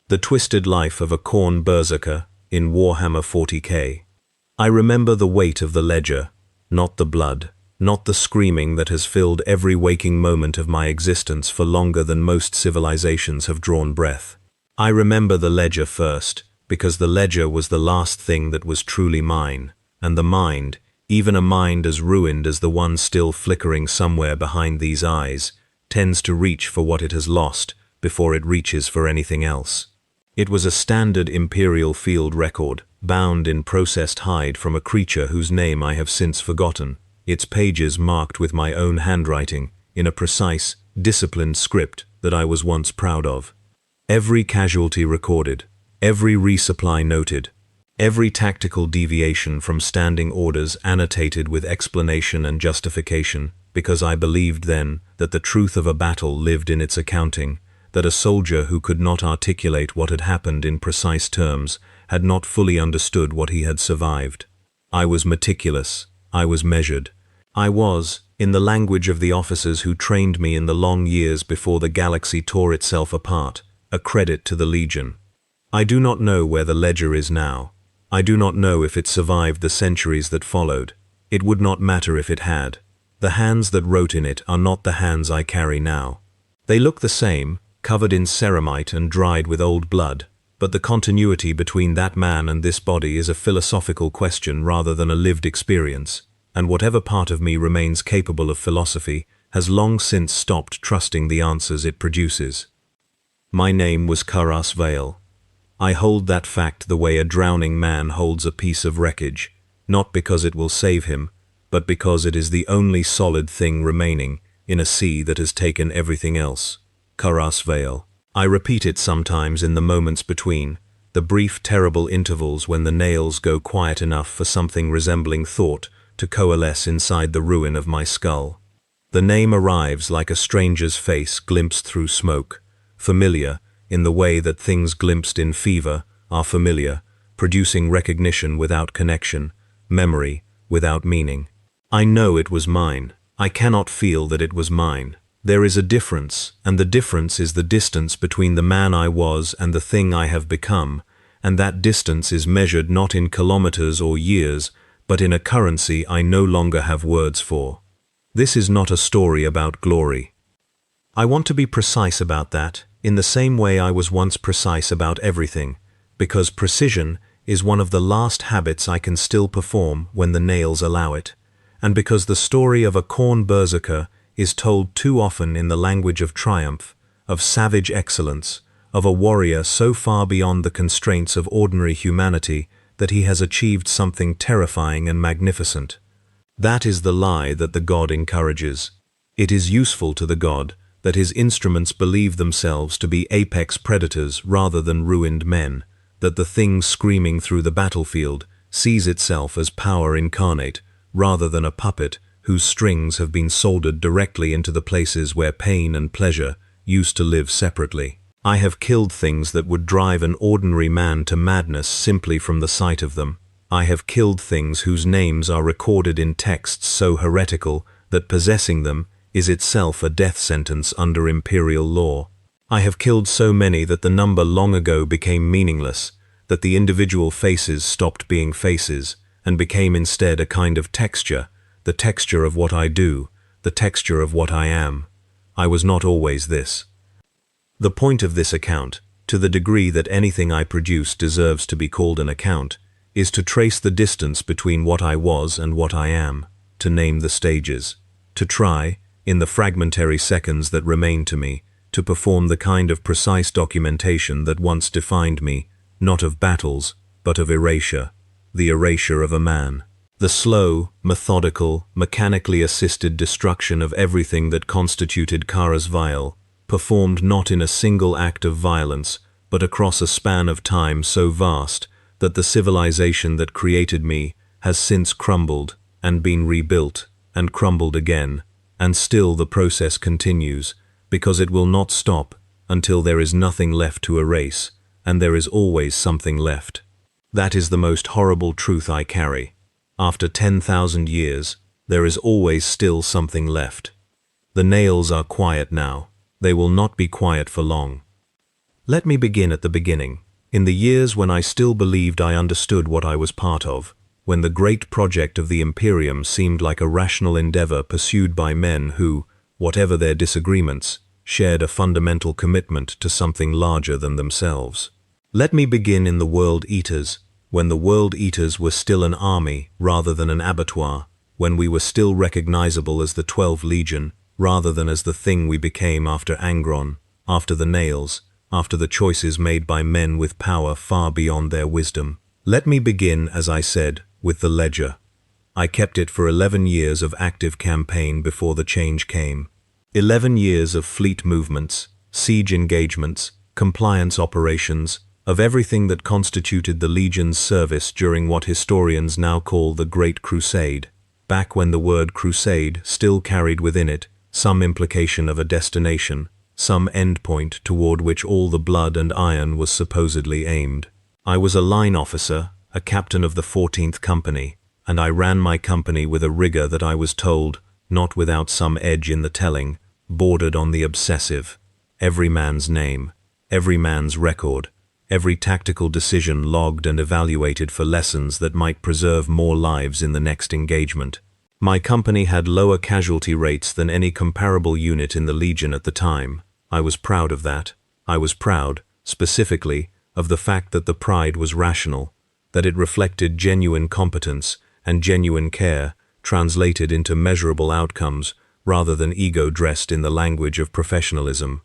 The twisted life of a Khorne Berzerker in Warhammer 40k. I remember the weight of the ledger, not the blood, not the screaming that has filled every waking moment of my existence for longer than most civilizations have drawn breath. I remember the ledger first, because the ledger was the last thing that was truly mine, and the mind, even a mind as ruined as the one still flickering somewhere behind these eyes, tends to reach for what it has lost before it reaches for anything else. It was a standard imperial field record, bound in processed hide from a creature whose name I have since forgotten, its pages marked with my own handwriting in a precise, disciplined script that I was once proud of. Every casualty recorded, every resupply noted, every tactical deviation from standing orders annotated with explanation and justification, because I believed then that the truth of a battle lived in its accounting, that a soldier who could not articulate what had happened in precise terms had not fully understood what he had survived. I was meticulous, I was measured. I was, in the language of the officers who trained me in the long years before the galaxy tore itself apart, a credit to the Legion. I do not know where the ledger is now. I do not know if it survived the centuries that followed. It would not matter if it had. The hands that wrote in it are not the hands I carry now. They look the same, covered in ceramite and dried with old blood, but the continuity between that man and this body is a philosophical question rather than a lived experience, and whatever part of me remains capable of philosophy has long since stopped trusting the answers it produces. My name was Khorne Berzerker. I hold that fact the way a drowning man holds a piece of wreckage, not because it will save him, but because it is the only solid thing remaining in a sea that has taken everything else. Khorne Berzerker. I repeat it sometimes in the moments between, the brief terrible intervals when the nails go quiet enough for something resembling thought to coalesce inside the ruin of my skull. The name arrives like a stranger's face glimpsed through smoke, familiar in the way that things glimpsed in fever are familiar, producing recognition without connection, memory without meaning. I know it was mine. I cannot feel that it was mine. There is a difference, and the difference is the distance between the man I was and the thing I have become, and that distance is measured not in kilometers or years, but in a currency I no longer have words for. This is not a story about glory. I want to be precise about that, in the same way I was once precise about everything, because precision is one of the last habits I can still perform when the nails allow it, and because the story of a Khorne Berzerker is told too often in the language of triumph, of savage excellence, of a warrior so far beyond the constraints of ordinary humanity that he has achieved something terrifying and magnificent. That is the lie that the god encourages. It is useful to the god that his instruments believe themselves to be apex predators rather than ruined men, that the thing screaming through the battlefield sees itself as power incarnate rather than a puppet whose strings have been soldered directly into the places where pain and pleasure used to live separately. I have killed things that would drive an ordinary man to madness simply from the sight of them. I have killed things whose names are recorded in texts so heretical that possessing them is itself a death sentence under imperial law. I have killed so many that the number long ago became meaningless, that the individual faces stopped being faces and became instead a kind of texture, the texture of what I do, the texture of what I am. I was not always this. The point of this account, to the degree that anything I produce deserves to be called an account, is to trace the distance between what I was and what I am, to name the stages, to try, in the fragmentary seconds that remain to me, to perform the kind of precise documentation that once defined me, not of battles, but of erasure, the erasure of a man. The slow, methodical, mechanically assisted destruction of everything that constituted Khorne Berzerker, performed not in a single act of violence, but across a span of time so vast that the civilization that created me has since crumbled and been rebuilt and crumbled again, and still the process continues, because it will not stop until there is nothing left to erase, and there is always something left. That is the most horrible truth I carry. After 10,000 years, there is always still something left. The nails are quiet now. They will not be quiet for long. Let me begin at the beginning, in the years when I still believed I understood what I was part of, when the great project of the Imperium seemed like a rational endeavor pursued by men who, whatever their disagreements, shared a fundamental commitment to something larger than themselves. Let me begin in the World Eaters, when the World Eaters were still an army rather than an abattoir, when we were still recognizable as the 12th Legion rather than as the thing we became after Angron, after the nails, after the choices made by men with power far beyond their wisdom. Let me begin, as I said, with the ledger. I kept it for 11 years of active campaign before the change came. 11 years of fleet movements, siege engagements, compliance operations, of everything that constituted the Legion's service during what historians now call the Great Crusade, back when the word crusade still carried within it some implication of a destination, some endpoint toward which all the blood and iron was supposedly aimed. I was a line officer, a captain of the 14th Company, and I ran my company with a rigor that I was told, not without some edge in the telling, bordered on the obsessive. Every man's name, every man's record, every tactical decision logged and evaluated for lessons that might preserve more lives in the next engagement. My company had lower casualty rates than any comparable unit in the Legion at the time. I was proud of that. I was proud, specifically, of the fact that the pride was rational, that it reflected genuine competence and genuine care translated into measurable outcomes rather than ego dressed in the language of professionalism.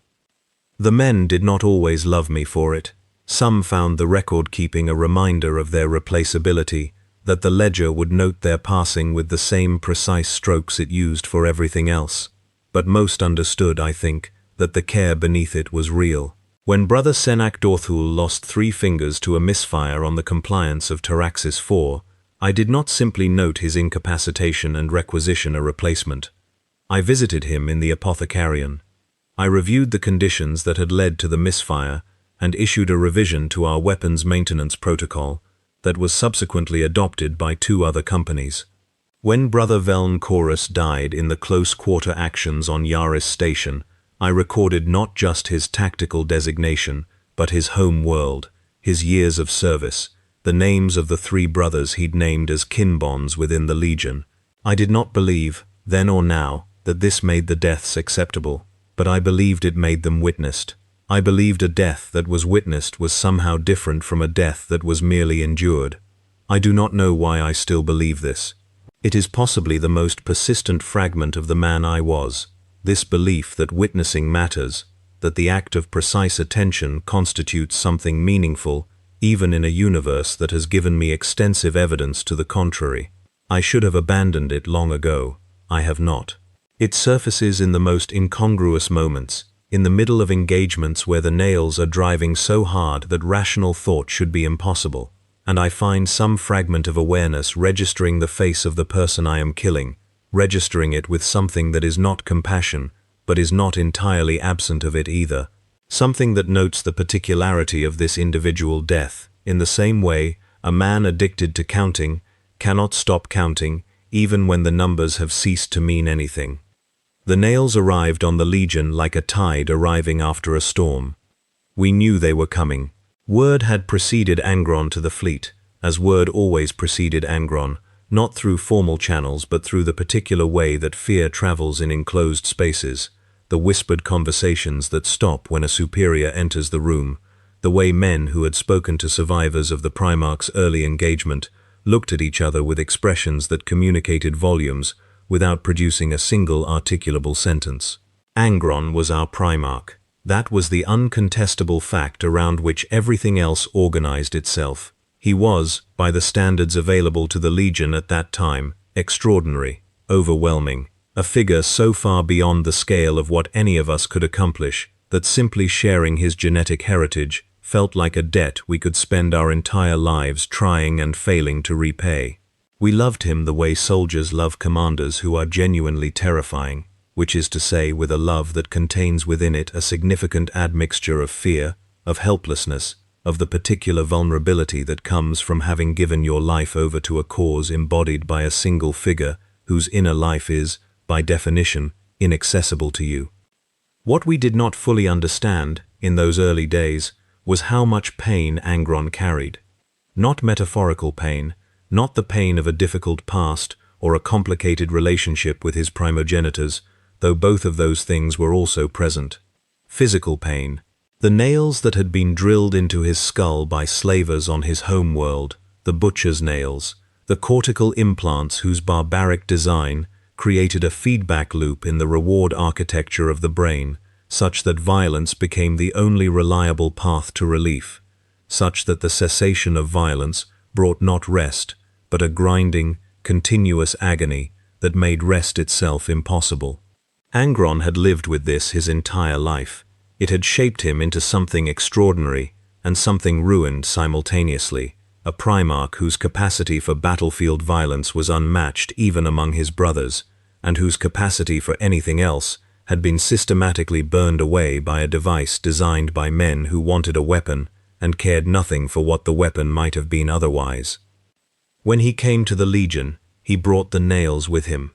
The men did not always love me for it. Some found the record-keeping a reminder of their replaceability, that the ledger would note their passing with the same precise strokes it used for everything else. But most understood, I think, that the care beneath it was real. When Brother Senak Dorthul lost 3 fingers to a misfire on the compliance of Taraxis IV, I did not simply note his incapacitation and requisition a replacement. I visited him in the Apothecarian. I reviewed the conditions that had led to the misfire and issued a revision to our weapons maintenance protocol that was subsequently adopted by 2 other companies. When Brother Veln Chorus died in the close-quarter actions on Yaris Station, I recorded not just his tactical designation, but his home world, his years of service, the names of the 3 brothers he'd named as kin bonds within the Legion. I did not believe, then or now, that this made the deaths acceptable, but I believed it made them witnessed. I believed a death that was witnessed was somehow different from a death that was merely endured. I do not know why I still believe this. It is possibly the most persistent fragment of the man I was, this belief that witnessing matters, that the act of precise attention constitutes something meaningful, even in a universe that has given me extensive evidence to the contrary. I should have abandoned it long ago. I have not. It surfaces in the most incongruous moments, in the middle of engagements where the nails are driving so hard that rational thought should be impossible, and I find some fragment of awareness registering the face of the person I am killing, registering it with something that is not compassion, but is not entirely absent of it either, something that notes the particularity of this individual death. In the same way, a man addicted to counting cannot stop counting even when the numbers have ceased to mean anything. The nails arrived on the Legion like a tide arriving after a storm. We knew they were coming. Word had preceded Angron to the fleet, as word always preceded Angron, not through formal channels but through the particular way that fear travels in enclosed spaces, the whispered conversations that stop when a superior enters the room, the way men who had spoken to survivors of the Primarch's early engagement looked at each other with expressions that communicated volumes without producing a single articulable sentence. Angron was our Primarch. That was the uncontestable fact around which everything else organized itself. He was, by the standards available to the Legion at that time, extraordinary, overwhelming, a figure so far beyond the scale of what any of us could accomplish that simply sharing his genetic heritage felt like a debt we could spend our entire lives trying and failing to repay. We loved him the way soldiers love commanders who are genuinely terrifying, which is to say with a love that contains within it a significant admixture of fear, of helplessness, of the particular vulnerability that comes from having given your life over to a cause embodied by a single figure whose inner life is, by definition, inaccessible to you. What we did not fully understand, in those early days, was how much pain Angron carried. Not metaphorical pain, not the pain of a difficult past or a complicated relationship with his primogenitors, though both of those things were also present. Physical pain. The nails that had been drilled into his skull by slavers on his home world, the butcher's nails, the cortical implants whose barbaric design created a feedback loop in the reward architecture of the brain, such that violence became the only reliable path to relief, such that the cessation of violence brought not rest, but a grinding, continuous agony that made rest itself impossible. Angron had lived with this his entire life. It had shaped him into something extraordinary and something ruined simultaneously, a primarch whose capacity for battlefield violence was unmatched even among his brothers, and whose capacity for anything else had been systematically burned away by a device designed by men who wanted a weapon and cared nothing for what the weapon might have been otherwise. When he came to the Legion, he brought the nails with him.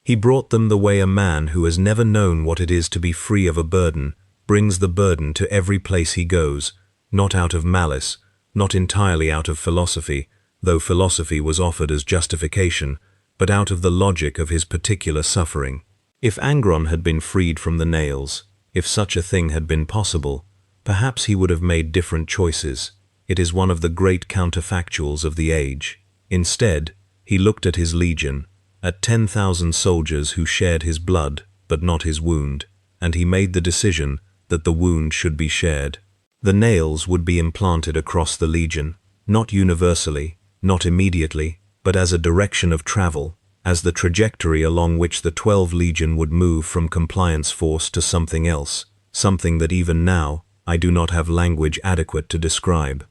He brought them the way a man who has never known what it is to be free of a burden brings the burden to every place he goes, not out of malice, not entirely out of philosophy, though philosophy was offered as justification, but out of the logic of his particular suffering. If Angron had been freed from the nails, if such a thing had been possible, perhaps he would have made different choices. It is one of the great counterfactuals of the age. Instead, he looked at his legion, at 10,000 soldiers who shared his blood, but not his wound, and he made the decision that the wound should be shared. The nails would be implanted across the legion, not universally, not immediately, but as a direction of travel, as the trajectory along which the 12 Legion would move from compliance force to something else, something that even now I do not have language adequate to describe.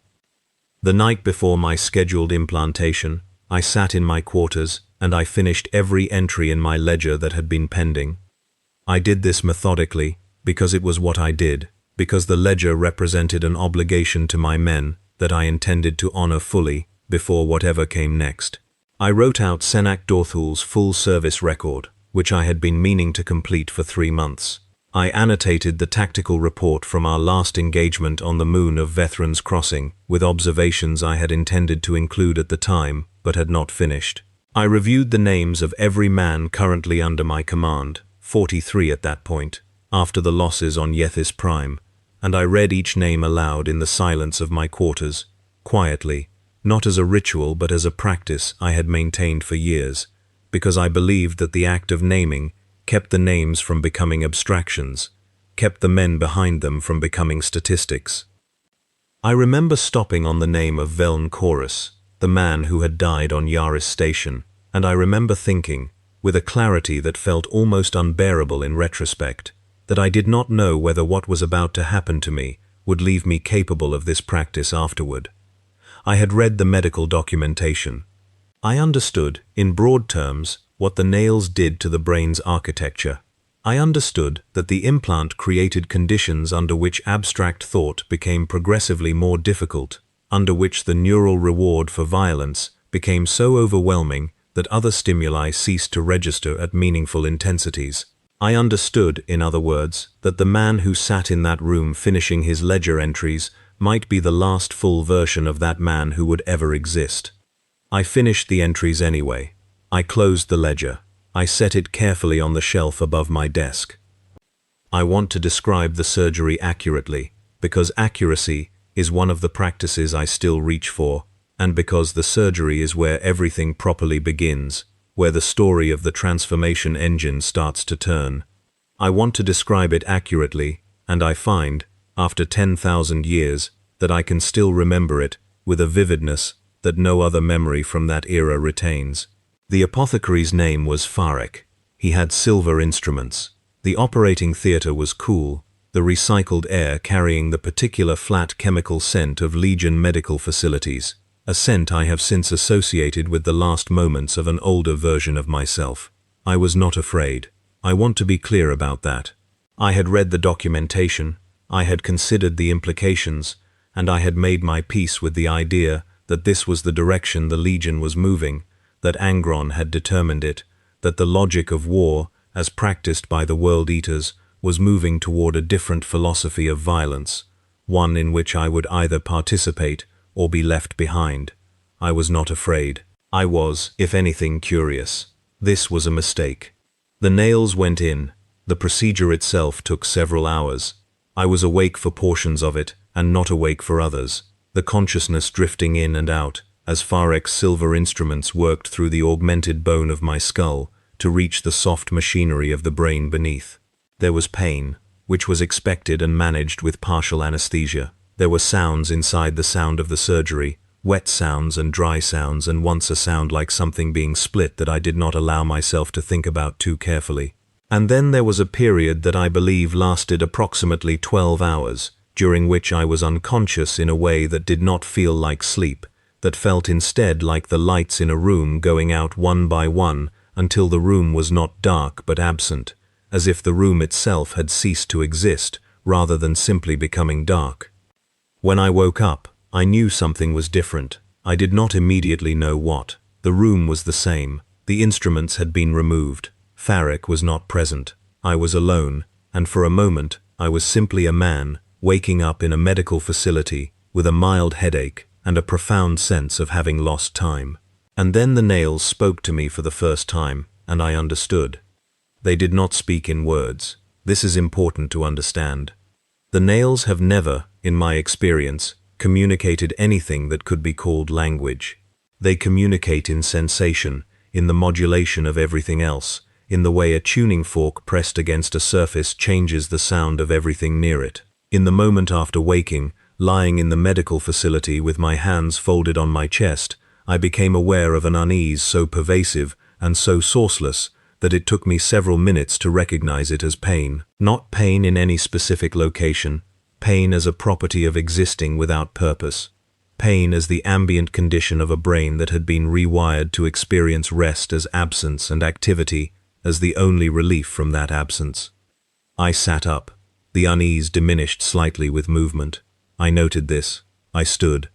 The night before my scheduled implantation, I sat in my quarters and I finished every entry in my ledger that had been pending. I did this methodically because it was what I did, because the ledger represented an obligation to my men that I intended to honor fully before whatever came next. I wrote out Senak Dorthul's full service record, which I had been meaning to complete for 3 months. I annotated the tactical report from our last engagement on the moon of Vethran's Crossing, with observations I had intended to include at the time, but had not finished. I reviewed the names of every man currently under my command, 43 at that point, after the losses on Yethis Prime, and I read each name aloud in the silence of my quarters, quietly, not as a ritual but as a practice I had maintained for years, because I believed that the act of naming kept the names from becoming abstractions, kept the men behind them from becoming statistics. I remember stopping on the name of Veln Chorus, the man who had died on Yaris Station, and I remember thinking, with a clarity that felt almost unbearable in retrospect, that I did not know whether what was about to happen to me would leave me capable of this practice afterward. I had read the medical documentation. I understood, in broad terms, what the nails did to the brain's architecture. I understood that the implant created conditions under which abstract thought became progressively more difficult, under which the neural reward for violence became so overwhelming that other stimuli ceased to register at meaningful intensities. I understood, in other words, that the man who sat in that room finishing his ledger entries might be the last full version of that man who would ever exist. I finished the entries anyway. I closed the ledger. I set it carefully on the shelf above my desk. I want to describe the surgery accurately, because accuracy is one of the practices I still reach for, and because the surgery is where everything properly begins, where the story of the transformation engine starts to turn. I want to describe it accurately, and I find, after 10,000 years, that I can still remember it with a vividness that no other memory from that era retains. The apothecary's name was Farek. He had silver instruments. The operating theater was cool, the recycled air carrying the particular flat chemical scent of Legion medical facilities, a scent I have since associated with the last moments of an older version of myself. I was not afraid. I want to be clear about that. I had read the documentation, I had considered the implications, and I had made my peace with the idea that this was the direction the Legion was moving, that Angron had determined it, that the logic of war, as practiced by the World Eaters, was moving toward a different philosophy of violence, one in which I would either participate or be left behind. I was not afraid. I was, if anything, curious. This was a mistake. The nails went in. The procedure itself took several hours. I was awake for portions of it, and not awake for others, the consciousness drifting in and out, as Farek's silver instruments worked through the augmented bone of my skull to reach the soft machinery of the brain beneath. There was pain, which was expected and managed with partial anesthesia. There were sounds inside the sound of the surgery, wet sounds and dry sounds, and once a sound like something being split that I did not allow myself to think about too carefully. And then there was a period that I believe lasted approximately 12 hours, during which I was unconscious in a way that did not feel like sleep, that felt instead like the lights in a room going out one by one until the room was not dark but absent, as if the room itself had ceased to exist rather than simply becoming dark. When I woke up, I knew something was different. I did not immediately know what. The room was the same. The instruments had been removed. Farek was not present. I was alone, and for a moment I was simply a man waking up in a medical facility with a mild headache and a profound sense of having lost time. And then the nails spoke to me for the first time, and I understood. They did not speak in words. This is important to understand. The nails have never, in my experience, communicated anything that could be called language. They communicate in sensation, in the modulation of everything else, in the way a tuning fork pressed against a surface changes the sound of everything near it. In the moment after waking, lying in the medical facility with my hands folded on my chest, I became aware of an unease so pervasive and so sourceless that it took me several minutes to recognize it as pain. Not pain in any specific location, pain as a property of existing without purpose, pain as the ambient condition of a brain that had been rewired to experience rest as absence and activity as the only relief from that absence. I sat up. The unease diminished slightly with movement. I noted this. I stood.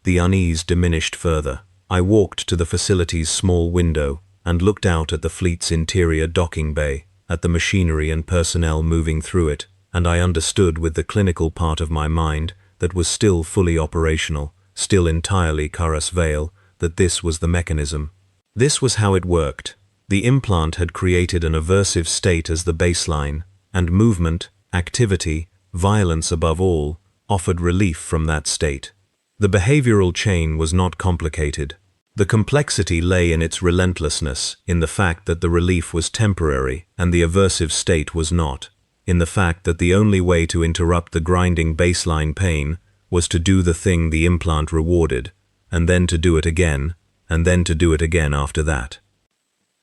The unease diminished further. I walked to the facility's small window and looked out at the fleet's interior docking bay, at the machinery and personnel moving through it, and I understood with the clinical part of my mind that was still fully operational, still entirely Karas Vale, that this was the mechanism. This was how it worked. The implant had created an aversive state as the baseline, and movement, activity, violence above all, offered relief from that state. The behavioral chain was not complicated. The complexity lay in its relentlessness, in the fact that the relief was temporary and the aversive state was not, in the fact that the only way to interrupt the grinding baseline pain was to do the thing the implant rewarded, and then to do it again, and then to do it again after that.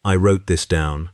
I wrote this down.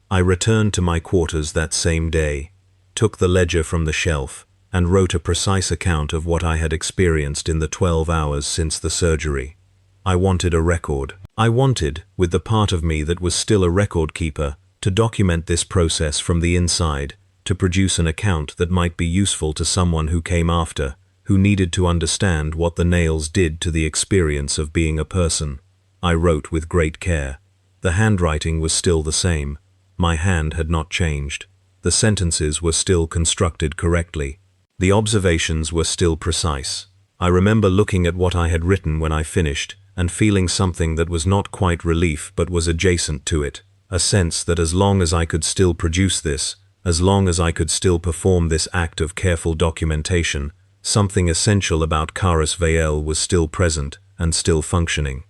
I returned to my quarters that same day, took the ledger from the shelf, and wrote a precise account of what I had experienced in the 12 hours since the surgery. I wanted a record. I wanted, with the part of me that was still a record keeper, to document this process from the inside, to produce an account that might be useful to someone who came after, who needed to understand what the nails did to the experience of being a person. I wrote with great care. The handwriting was still the same. My hand had not changed. The sentences were still constructed correctly. The observations were still precise. I remember looking at what I had written when I finished, and feeling something that was not quite relief but was adjacent to it, a sense that as long as I could still produce this, as long as I could still perform this act of careful documentation, something essential about Karas Vale was still present and still functioning.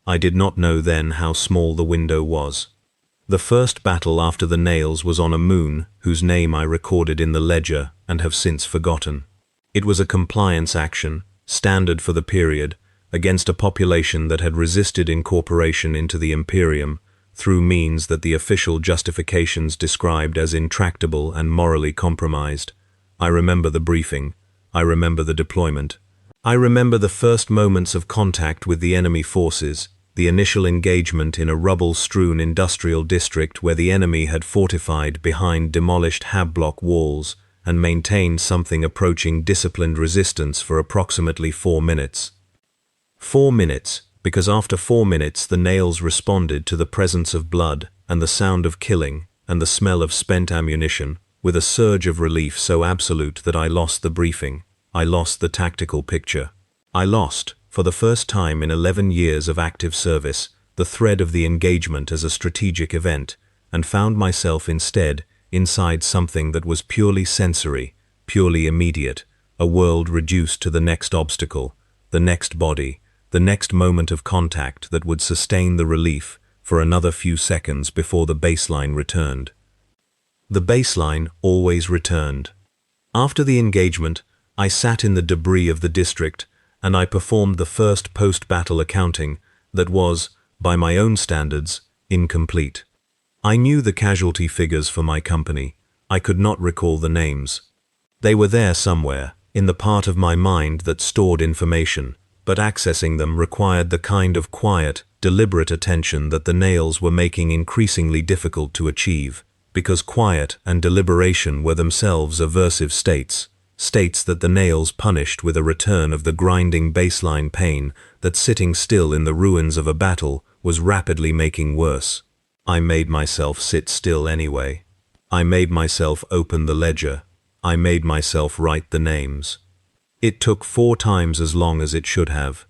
I did not know then how small the window was. The first battle after the nails was on a moon whose name I recorded in the ledger and have since forgotten. It was a compliance action, standard for the period, against a population that had resisted incorporation into the Imperium through means that the official justifications described as intractable and morally compromised. I remember the briefing. I remember the deployment. I remember the first moments of contact with the enemy forces, the initial engagement in a rubble-strewn industrial district where the enemy had fortified behind demolished hab-block walls and maintained something approaching disciplined resistance for approximately 4 minutes. 4 minutes, because after 4 minutes the nails responded to the presence of blood and the sound of killing and the smell of spent ammunition, with a surge of relief so absolute that I lost the briefing. I lost the tactical picture. I lost, for the first time in 11 years of active service, the thread of the engagement as a strategic event, and found myself instead inside something that was purely sensory, purely immediate, a world reduced to the next obstacle, the next body, the next moment of contact that would sustain the relief for another few seconds before the baseline returned. The baseline always returned. After the engagement, I sat in the debris of the district, and I performed the first post-battle accounting that was, by my own standards, incomplete. I knew the casualty figures for my company. I could not recall the names. They were there somewhere, in the part of my mind that stored information, but accessing them required the kind of quiet, deliberate attention that the nails were making increasingly difficult to achieve, because quiet and deliberation were themselves aversive states that the nails punished with a return of the grinding baseline pain that sitting still in the ruins of a battle was rapidly making worse. I made myself sit still anyway. I made myself open the ledger. I made myself write the names. It took 4 times as long as it should have.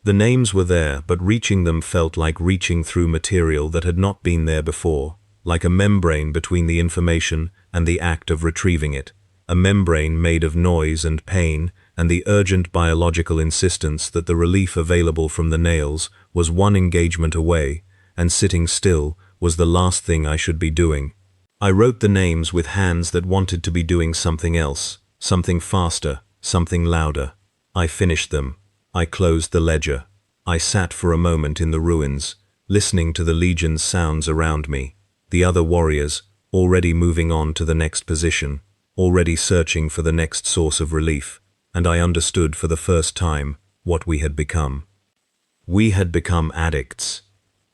The names were there, but reaching them felt like reaching through material that had not been there before, like a membrane between the information and the act of retrieving it, a membrane made of noise and pain and the urgent biological insistence that the relief available from the nails was one engagement away, and sitting still was the last thing I should be doing. I wrote the names with hands that wanted to be doing something else, something faster, something louder. I finished them. I closed the ledger. I sat for a moment in the ruins, listening to the legion's sounds around me, the other warriors already moving on to the next position, already searching for the next source of relief, and I understood for the first time what we had become. We had become addicts.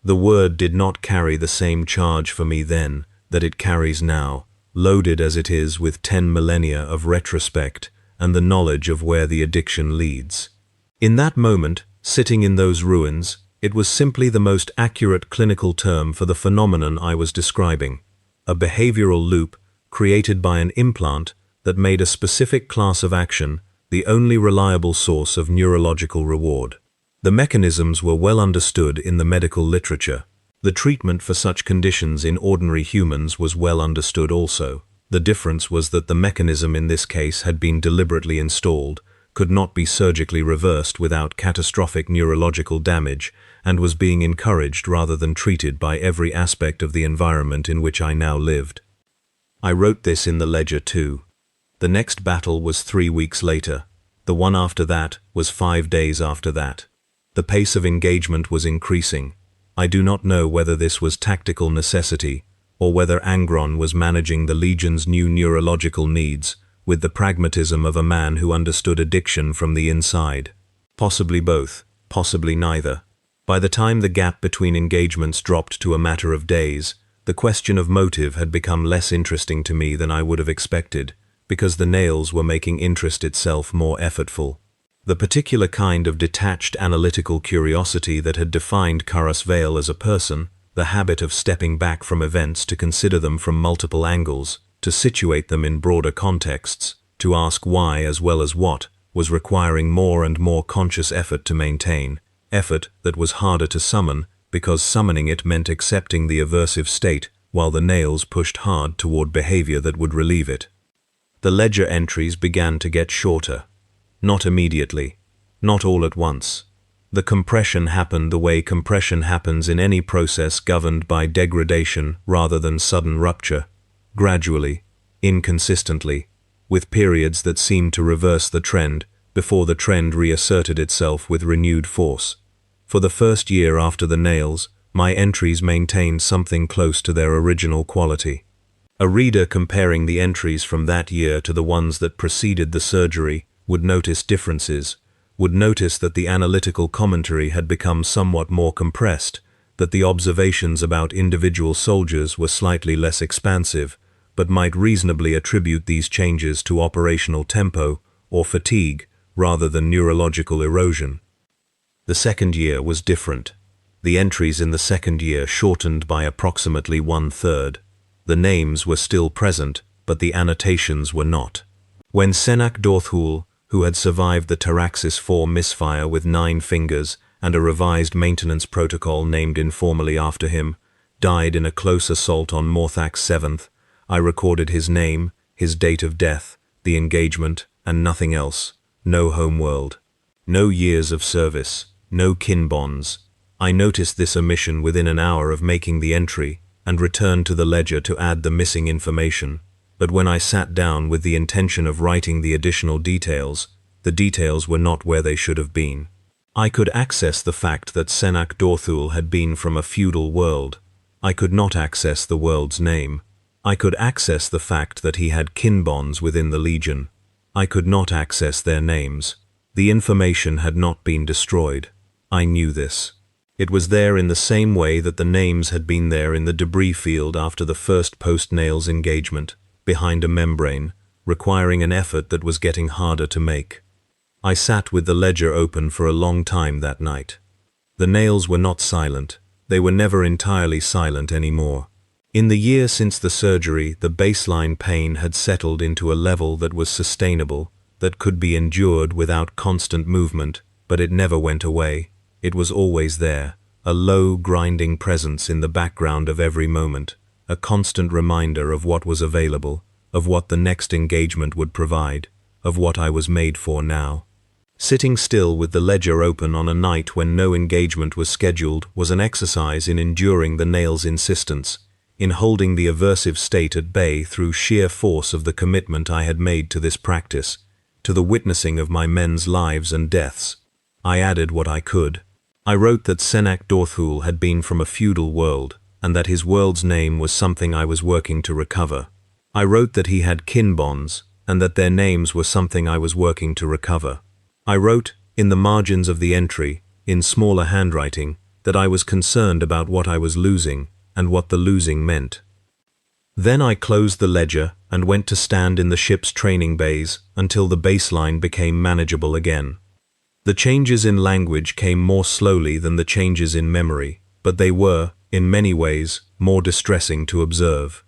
The word did not carry the same charge for me then that it carries now, loaded as it is with 10 millennia of retrospect and the knowledge of where the addiction leads. In that moment, sitting in those ruins, it was simply the most accurate clinical term for the phenomenon I was describing, a behavioral loop created by an implant that made a specific class of action the only reliable source of neurological reward. The mechanisms were well understood in the medical literature. The treatment for such conditions in ordinary humans was well understood also. The difference was that the mechanism in this case had been deliberately installed, could not be surgically reversed without catastrophic neurological damage, and was being encouraged rather than treated by every aspect of the environment in which I now lived. I wrote this in the ledger too. The next battle was 3 weeks later. The one after that was 5 days after that. The pace of engagement was increasing. I do not know whether this was tactical necessity, or whether Angron was managing the Legion's new neurological needs with the pragmatism of a man who understood addiction from the inside. Possibly both, possibly neither. By the time the gap between engagements dropped to a matter of days, the question of motive had become less interesting to me than I would have expected, because the nails were making interest itself more effortful. The particular kind of detached analytical curiosity that had defined Karas Vale as a person, the habit of stepping back from events to consider them from multiple angles, to situate them in broader contexts, to ask why as well as what, was requiring more and more conscious effort to maintain, effort that was harder to summon because summoning it meant accepting the aversive state while the nails pushed hard toward behavior that would relieve it. The ledger entries began to get shorter. Not immediately, not all at once. The compression happened the way compression happens in any process governed by degradation rather than sudden rupture, gradually, inconsistently, with periods that seemed to reverse the trend before the trend reasserted itself with renewed force. For the first year after the nails, my entries maintained something close to their original quality. A reader comparing the entries from that year to the ones that preceded the surgery would notice differences, would notice that the analytical commentary had become somewhat more compressed, that the observations about individual soldiers were slightly less expansive, but might reasonably attribute these changes to operational tempo or fatigue rather than neurological erosion. The second year was different. The entries in the second year shortened by approximately 1/3. The names were still present, but the annotations were not. When Senak Dorthul, who had survived the Taraxis 4 misfire with 9 fingers and a revised maintenance protocol named informally after him, died in a close assault on Morthak's 7th, I recorded his name, his date of death, the engagement, and nothing else. No homeworld. No years of service. No kin bonds. I noticed this omission within an hour of making the entry and returned to the ledger to add the missing information. But when I sat down with the intention of writing the additional details, the details were not where they should have been. I could access the fact that Senak Dorthul had been from a feudal world. I could not access the world's name. I could access the fact that he had kin bonds within the Legion. I could not access their names. The information had not been destroyed. I knew this. It was there in the same way that the names had been there in the debris field after the first post-nails engagement, behind a membrane, requiring an effort that was getting harder to make. I sat with the ledger open for a long time that night. The nails were not silent. They were never entirely silent anymore. In the year since the surgery, the baseline pain had settled into a level that was sustainable, that could be endured without constant movement, but it never went away. It was always there, a low, grinding presence in the background of every moment, a constant reminder of what was available, of what the next engagement would provide, of what I was made for now. Sitting still with the ledger open on a night when no engagement was scheduled was an exercise in enduring the nail's insistence, in holding the aversive state at bay through sheer force of the commitment I had made to this practice, to the witnessing of my men's lives and deaths. I added what I could. I wrote that Senak Dorthul had been from a feudal world, and that his world's name was something I was working to recover. I wrote that he had kin bonds, and that their names were something I was working to recover. I wrote, in the margins of the entry, in smaller handwriting, that I was concerned about what I was losing, and what the losing meant. Then I closed the ledger and went to stand in the ship's training bays until the baseline became manageable again. The changes in language came more slowly than the changes in memory, but they were, in many ways, more distressing to observe.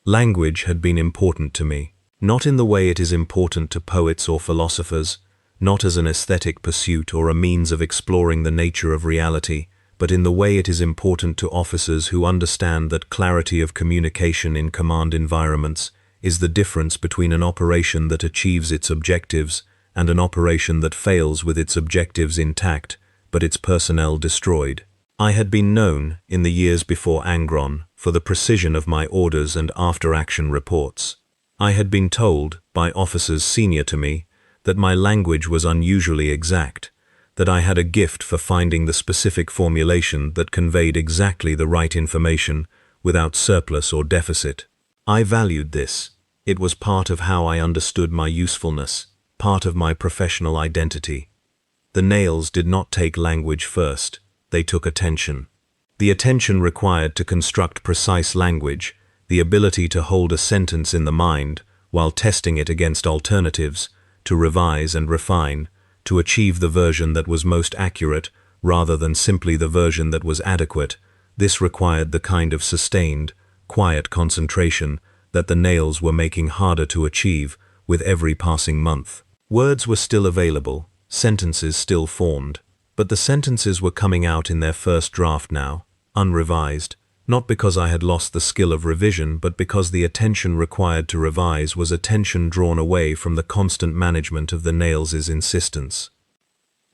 Language had been important to me, not in the way it is important to poets or philosophers, not as an aesthetic pursuit or a means of exploring the nature of reality, but in the way it is important to officers who understand that clarity of communication in command environments is the difference between an operation that achieves its objectives and an operation that fails with its objectives intact, but its personnel destroyed. I had been known, in the years before Angron, for the precision of my orders and after-action reports. I had been told, by officers senior to me, that my language was unusually exact, that I had a gift for finding the specific formulation that conveyed exactly the right information without surplus or deficit. I valued this. It was part of how I understood my usefulness, part of my professional identity. The nails did not take language first, they took attention. The attention required to construct precise language, the ability to hold a sentence in the mind while testing it against alternatives, to revise and refine, to achieve the version that was most accurate rather than simply the version that was adequate. This required the kind of sustained, quiet concentration that the nails were making harder to achieve with every passing month. Words were still available, sentences still formed, but the sentences were coming out in their first draft now, unrevised, not because I had lost the skill of revision, but because the attention required to revise was attention drawn away from the constant management of the nails' insistence.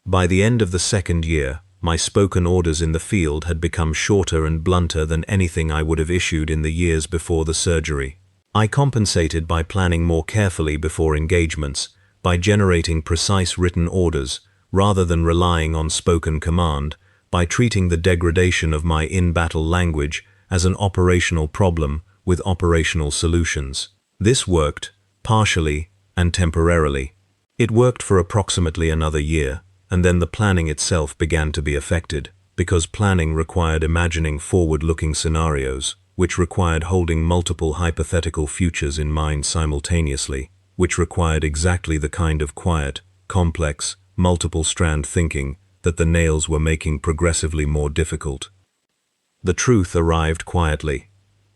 By the end of the second year, my spoken orders in the field had become shorter and blunter than anything I would have issued in the years before the surgery. I compensated by planning more carefully before engagements, by generating precise written orders, rather than relying on spoken command, by treating the degradation of my in-battle language as an operational problem with operational solutions. This worked, partially and temporarily. It worked for approximately another year, and then the planning itself began to be affected, because planning required imagining forward-looking scenarios, which required holding multiple hypothetical futures in mind simultaneously, which required exactly the kind of quiet, complex, multiple-strand thinking that the nails were making progressively more difficult. The truth arrived quietly.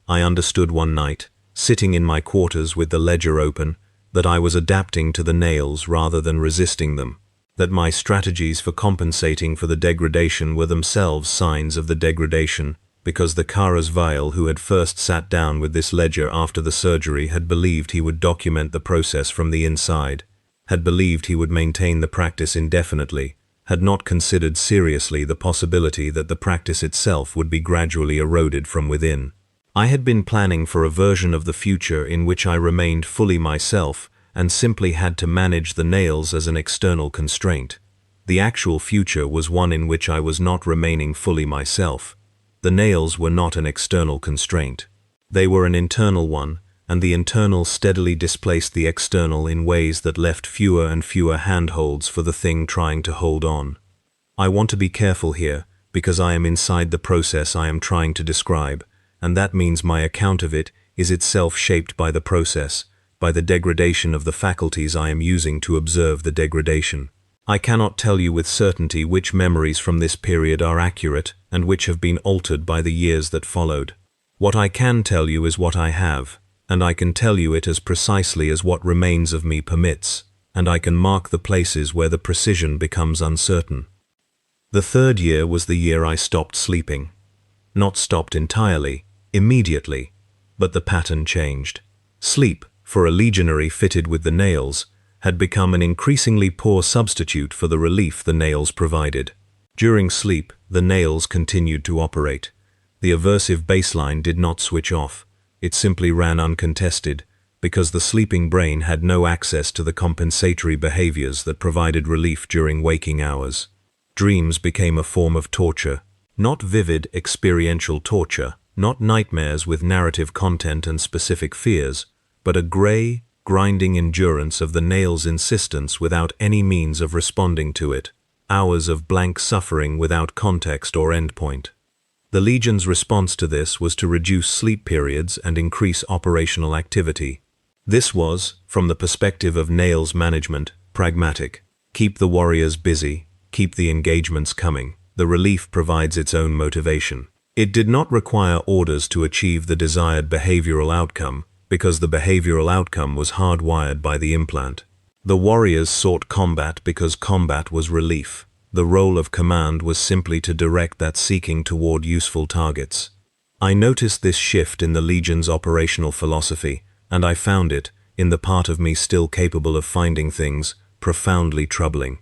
I understood one night, sitting in my quarters with the ledger open, that I was adapting to the nails rather than resisting them, that my strategies for compensating for the degradation were themselves signs of the degradation, because the Karas Vail who had first sat down with this ledger after the surgery had believed he would document the process from the inside, had believed he would maintain the practice indefinitely, had not considered seriously the possibility that the practice itself would be gradually eroded from within. I had been planning for a version of the future in which I remained fully myself and simply had to manage the nails as an external constraint. The actual future was one in which I was not remaining fully myself. The nails were not an external constraint. They were an internal one, and the internal steadily displaced the external in ways that left fewer and fewer handholds for the thing trying to hold on. I want to be careful here, because I am inside the process I am trying to describe, and that means my account of it is itself shaped by the process, by the degradation of the faculties I am using to observe the degradation. I cannot tell you with certainty which memories from this period are accurate and which have been altered by the years that followed. What I can tell you is what I have, and I can tell you it as precisely as what remains of me permits, and I can mark the places where the precision becomes uncertain. The third year was the year I stopped sleeping. Not stopped entirely, immediately, but the pattern changed. Sleep, for a legionary fitted with the nails, had become an increasingly poor substitute for the relief the nails provided. During sleep, the nails continued to operate. The aversive baseline did not switch off. It simply ran uncontested, because the sleeping brain had no access to the compensatory behaviors that provided relief during waking hours. Dreams became a form of torture, not vivid experiential torture, not nightmares with narrative content and specific fears, but a gray, grinding endurance of the nail's insistence without any means of responding to it, hours of blank suffering without context or endpoint. The Legion's response to this was to reduce sleep periods and increase operational activity. This was, from the perspective of nails management, pragmatic. Keep the warriors busy, keep the engagements coming. The relief provides its own motivation. It did not require orders to achieve the desired behavioral outcome, because the behavioral outcome was hardwired by the implant. The warriors sought combat because combat was relief. The role of command was simply to direct that seeking toward useful targets. I noticed this shift in the Legion's operational philosophy, and I found it, in the part of me still capable of finding things, profoundly troubling.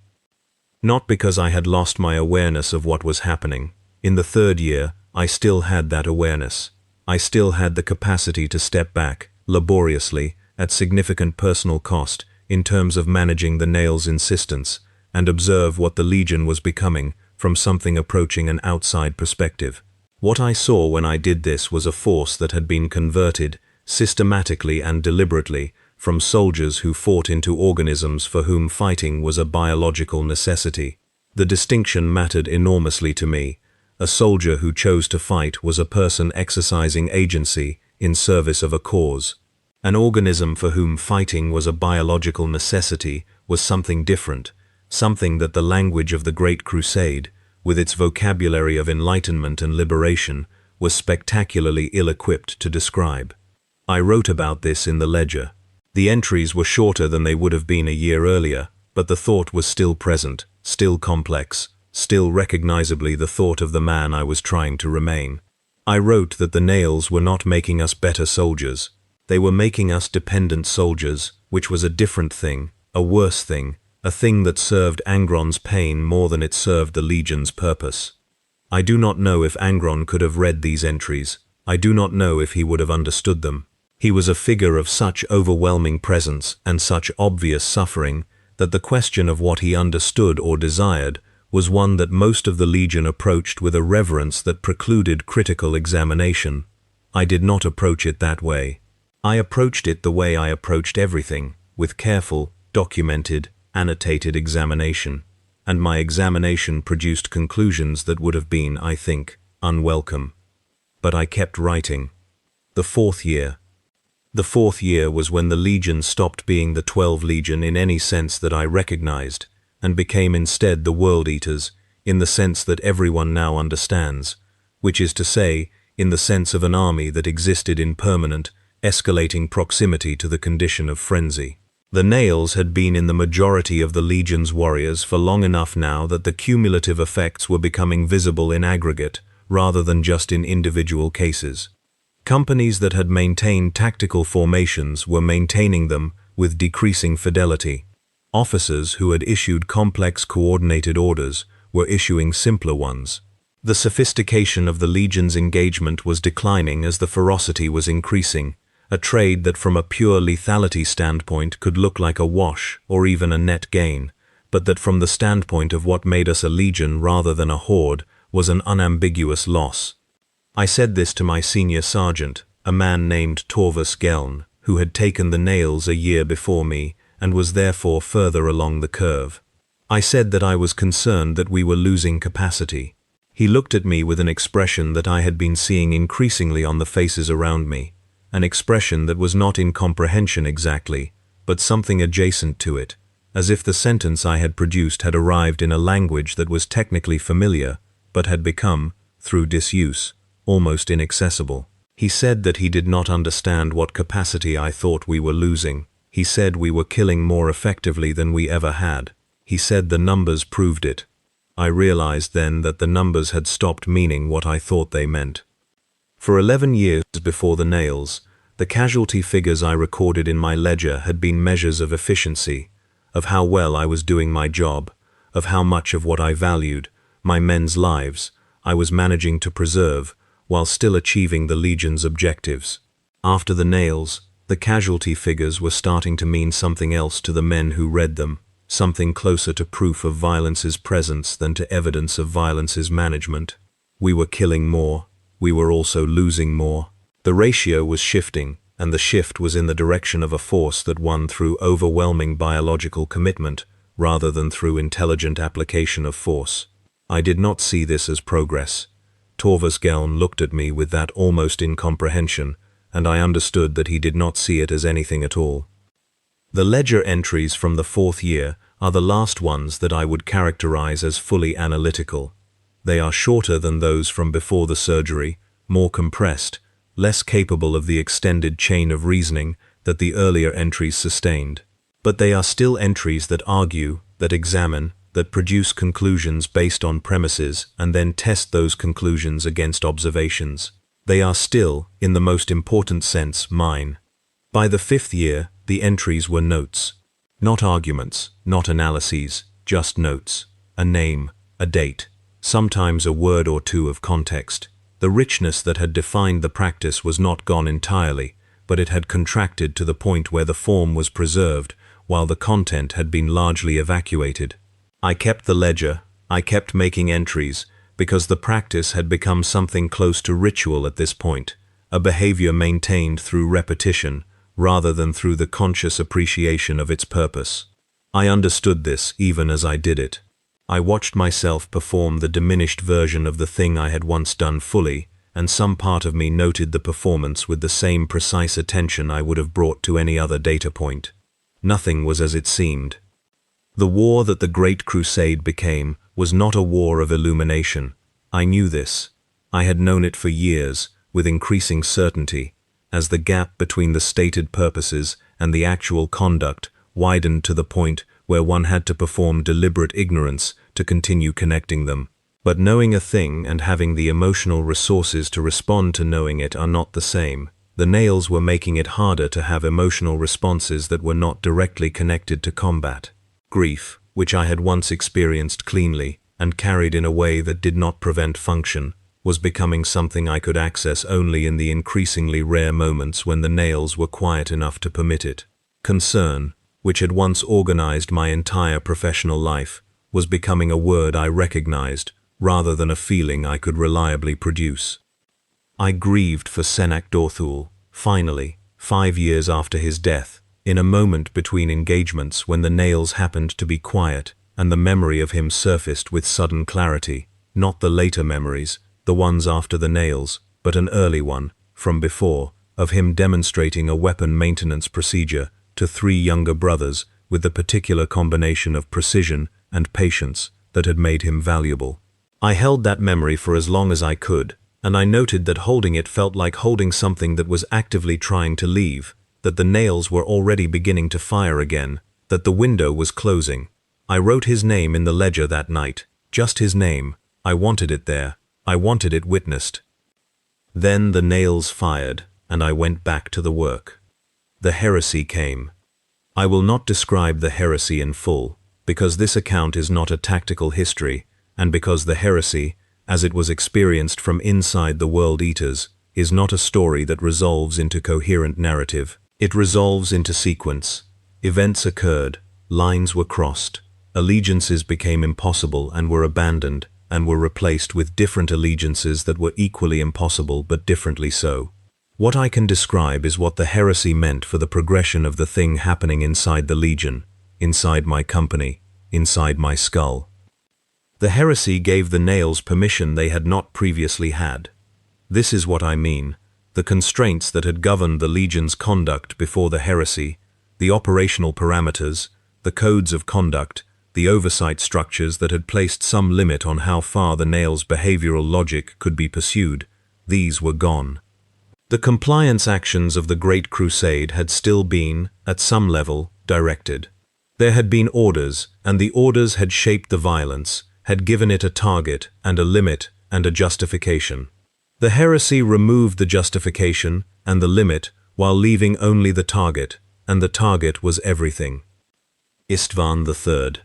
Not because I had lost my awareness of what was happening. In the third year, I still had that awareness. I still had the capacity to step back, laboriously, at significant personal cost, in terms of managing the nail's insistence, and observe what the Legion was becoming from something approaching an outside perspective. What I saw when I did this was a force that had been converted, systematically and deliberately, from soldiers who fought into organisms for whom fighting was a biological necessity. The distinction mattered enormously to me. A soldier who chose to fight was a person exercising agency in service of a cause. An organism for whom fighting was a biological necessity was something different, something that the language of the Great Crusade, with its vocabulary of enlightenment and liberation, was spectacularly ill-equipped to describe. I wrote about this in the ledger. The entries were shorter than they would have been a year earlier, but the thought was still present, still complex, still recognizably the thought of the man I was trying to remain. I wrote that the nails were not making us better soldiers. They were making us dependent soldiers, which was a different thing, a worse thing, a thing that served Angron's pain more than it served the Legion's purpose. I do not know if Angron could have read these entries. I do not know if he would have understood them. He was a figure of such overwhelming presence and such obvious suffering that the question of what he understood or desired was one that most of the Legion approached with a reverence that precluded critical examination. I did not approach it that way. I approached it the way I approached everything, with careful, documented, annotated examination, and my examination produced conclusions that would have been, I think, unwelcome. But I kept writing. The fourth year. The fourth year was when the Legion stopped being the 12 Legion in any sense that I recognized, and became instead the World Eaters, in the sense that everyone now understands, which is to say, in the sense of an army that existed in permanent, escalating proximity to the condition of frenzy. The nails had been in the majority of the Legion's warriors for long enough now that the cumulative effects were becoming visible in aggregate, rather than just in individual cases. Companies that had maintained tactical formations were maintaining them with decreasing fidelity. Officers who had issued complex coordinated orders were issuing simpler ones. The sophistication of the Legion's engagement was declining as the ferocity was increasing, a trade that from a pure lethality standpoint could look like a wash or even a net gain, but that from the standpoint of what made us a legion rather than a horde was an unambiguous loss. I said this to my senior sergeant, a man named Torvus Geln, who had taken the nails a year before me and was therefore further along the curve. I said that I was concerned that we were losing capacity. He looked at me with an expression that I had been seeing increasingly on the faces around me, an expression that was not incomprehension exactly, but something adjacent to it, as if the sentence I had produced had arrived in a language that was technically familiar, but had become, through disuse, almost inaccessible. He said that he did not understand what capacity I thought we were losing. He said we were killing more effectively than we ever had. He said the numbers proved it. I realized then that the numbers had stopped meaning what I thought they meant. For 11 years before the nails, the casualty figures I recorded in my ledger had been measures of efficiency, of how well I was doing my job, of how much of what I valued, my men's lives, I was managing to preserve, while still achieving the Legion's objectives. After the nails, the casualty figures were starting to mean something else to the men who read them, something closer to proof of violence's presence than to evidence of violence's management. We were killing more. We were also losing more. The ratio was shifting, and the shift was in the direction of a force that won through overwhelming biological commitment rather than through intelligent application of force. I did not see this as progress. Torvus Geln looked at me with that almost incomprehension, and I understood that he did not see it as anything at all. The ledger entries from the 4th year are the last ones that I would characterize as fully analytical. They are shorter than those from before the surgery, more compressed, less capable of the extended chain of reasoning that the earlier entries sustained. But they are still entries that argue, that examine, that produce conclusions based on premises and then test those conclusions against observations. They are still, in the most important sense, mine. By the 5th year, the entries were notes. Not arguments, not analyses, just notes. A name, a date, sometimes a word or two of context. The richness that had defined the practice was not gone entirely, but it had contracted to the point where the form was preserved, while the content had been largely evacuated. I kept the ledger, I kept making entries, because the practice had become something close to ritual at this point, a behavior maintained through repetition, rather than through the conscious appreciation of its purpose. I understood this even as I did it. I watched myself perform the diminished version of the thing I had once done fully, and some part of me noted the performance with the same precise attention I would have brought to any other data point. Nothing was as it seemed. The war that the Great Crusade became was not a war of illumination. I knew this. I had known it for years, with increasing certainty, as the gap between the stated purposes and the actual conduct widened to the point where one had to perform deliberate ignorance to continue connecting them. But knowing a thing and having the emotional resources to respond to knowing it are not the same. The nails were making it harder to have emotional responses that were not directly connected to combat. Grief, which I had once experienced cleanly and carried in a way that did not prevent function, was becoming something I could access only in the increasingly rare moments when the nails were quiet enough to permit it. Concern, which had once organized my entire professional life, was becoming a word I recognized, rather than a feeling I could reliably produce. I grieved for Senac Dorthul, finally, 5 years after his death, in a moment between engagements when the nails happened to be quiet and the memory of him surfaced with sudden clarity, not the later memories, the ones after the nails, but an early one, from before, of him demonstrating a weapon maintenance procedure to 3 younger brothers with the particular combination of precision and patience that had made him valuable. I held that memory for as long as I could, and I noted that holding it felt like holding something that was actively trying to leave, that the nails were already beginning to fire again, that the window was closing. I wrote his name in the ledger that night, just his name. I wanted it there. I wanted it witnessed. Then the nails fired, and I went back to the work. The heresy came. I will not describe the heresy in full, because this account is not a tactical history, and because the heresy, as it was experienced from inside the World Eaters, is not a story that resolves into coherent narrative. It resolves into sequence. Events occurred, lines were crossed, allegiances became impossible and were abandoned, and were replaced with different allegiances that were equally impossible but differently so. What I can describe is what the heresy meant for the progression of the thing happening inside the Legion, inside my company, inside my skull. The heresy gave the nails permission they had not previously had. This is what I mean. The constraints that had governed the Legion's conduct before the heresy, the operational parameters, the codes of conduct, the oversight structures that had placed some limit on how far the nails' behavioral logic could be pursued, these were gone. The compliance actions of the Great Crusade had still been, at some level, directed. There had been orders, and the orders had shaped the violence, had given it a target and a limit and a justification. The heresy removed the justification and the limit while leaving only the target, and the target was everything. Istvan III.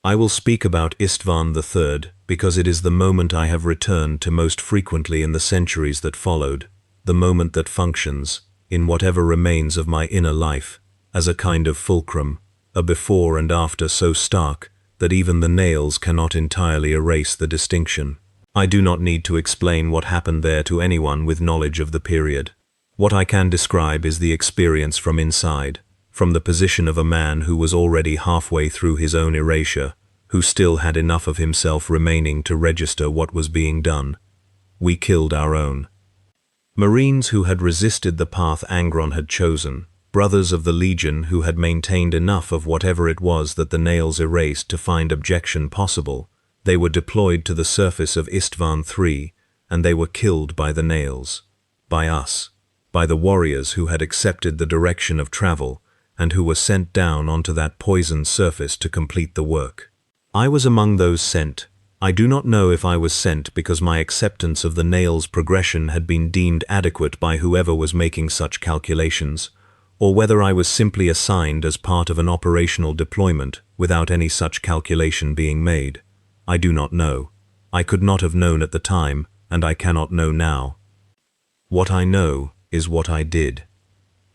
I will speak about Istvan III because it is the moment I have returned to most frequently in the centuries that followed, the moment that functions, in whatever remains of my inner life, as a kind of fulcrum, a before and after so stark that even the nails cannot entirely erase the distinction. I do not need to explain what happened there to anyone with knowledge of the period. What I can describe is the experience from inside, from the position of a man who was already halfway through his own erasure, who still had enough of himself remaining to register what was being done. We killed our own. Marines who had resisted the path Angron had chosen, brothers of the Legion who had maintained enough of whatever it was that the nails erased to find objection possible, they were deployed to the surface of Istvan III, and they were killed by the nails. By us. By the warriors who had accepted the direction of travel, and who were sent down onto that poisoned surface to complete the work. I was among those sent. I do not know if I was sent because my acceptance of the nails' progression had been deemed adequate by whoever was making such calculations, or whether I was simply assigned as part of an operational deployment without any such calculation being made. I do not know. I could not have known at the time, and I cannot know now. What I know is what I did.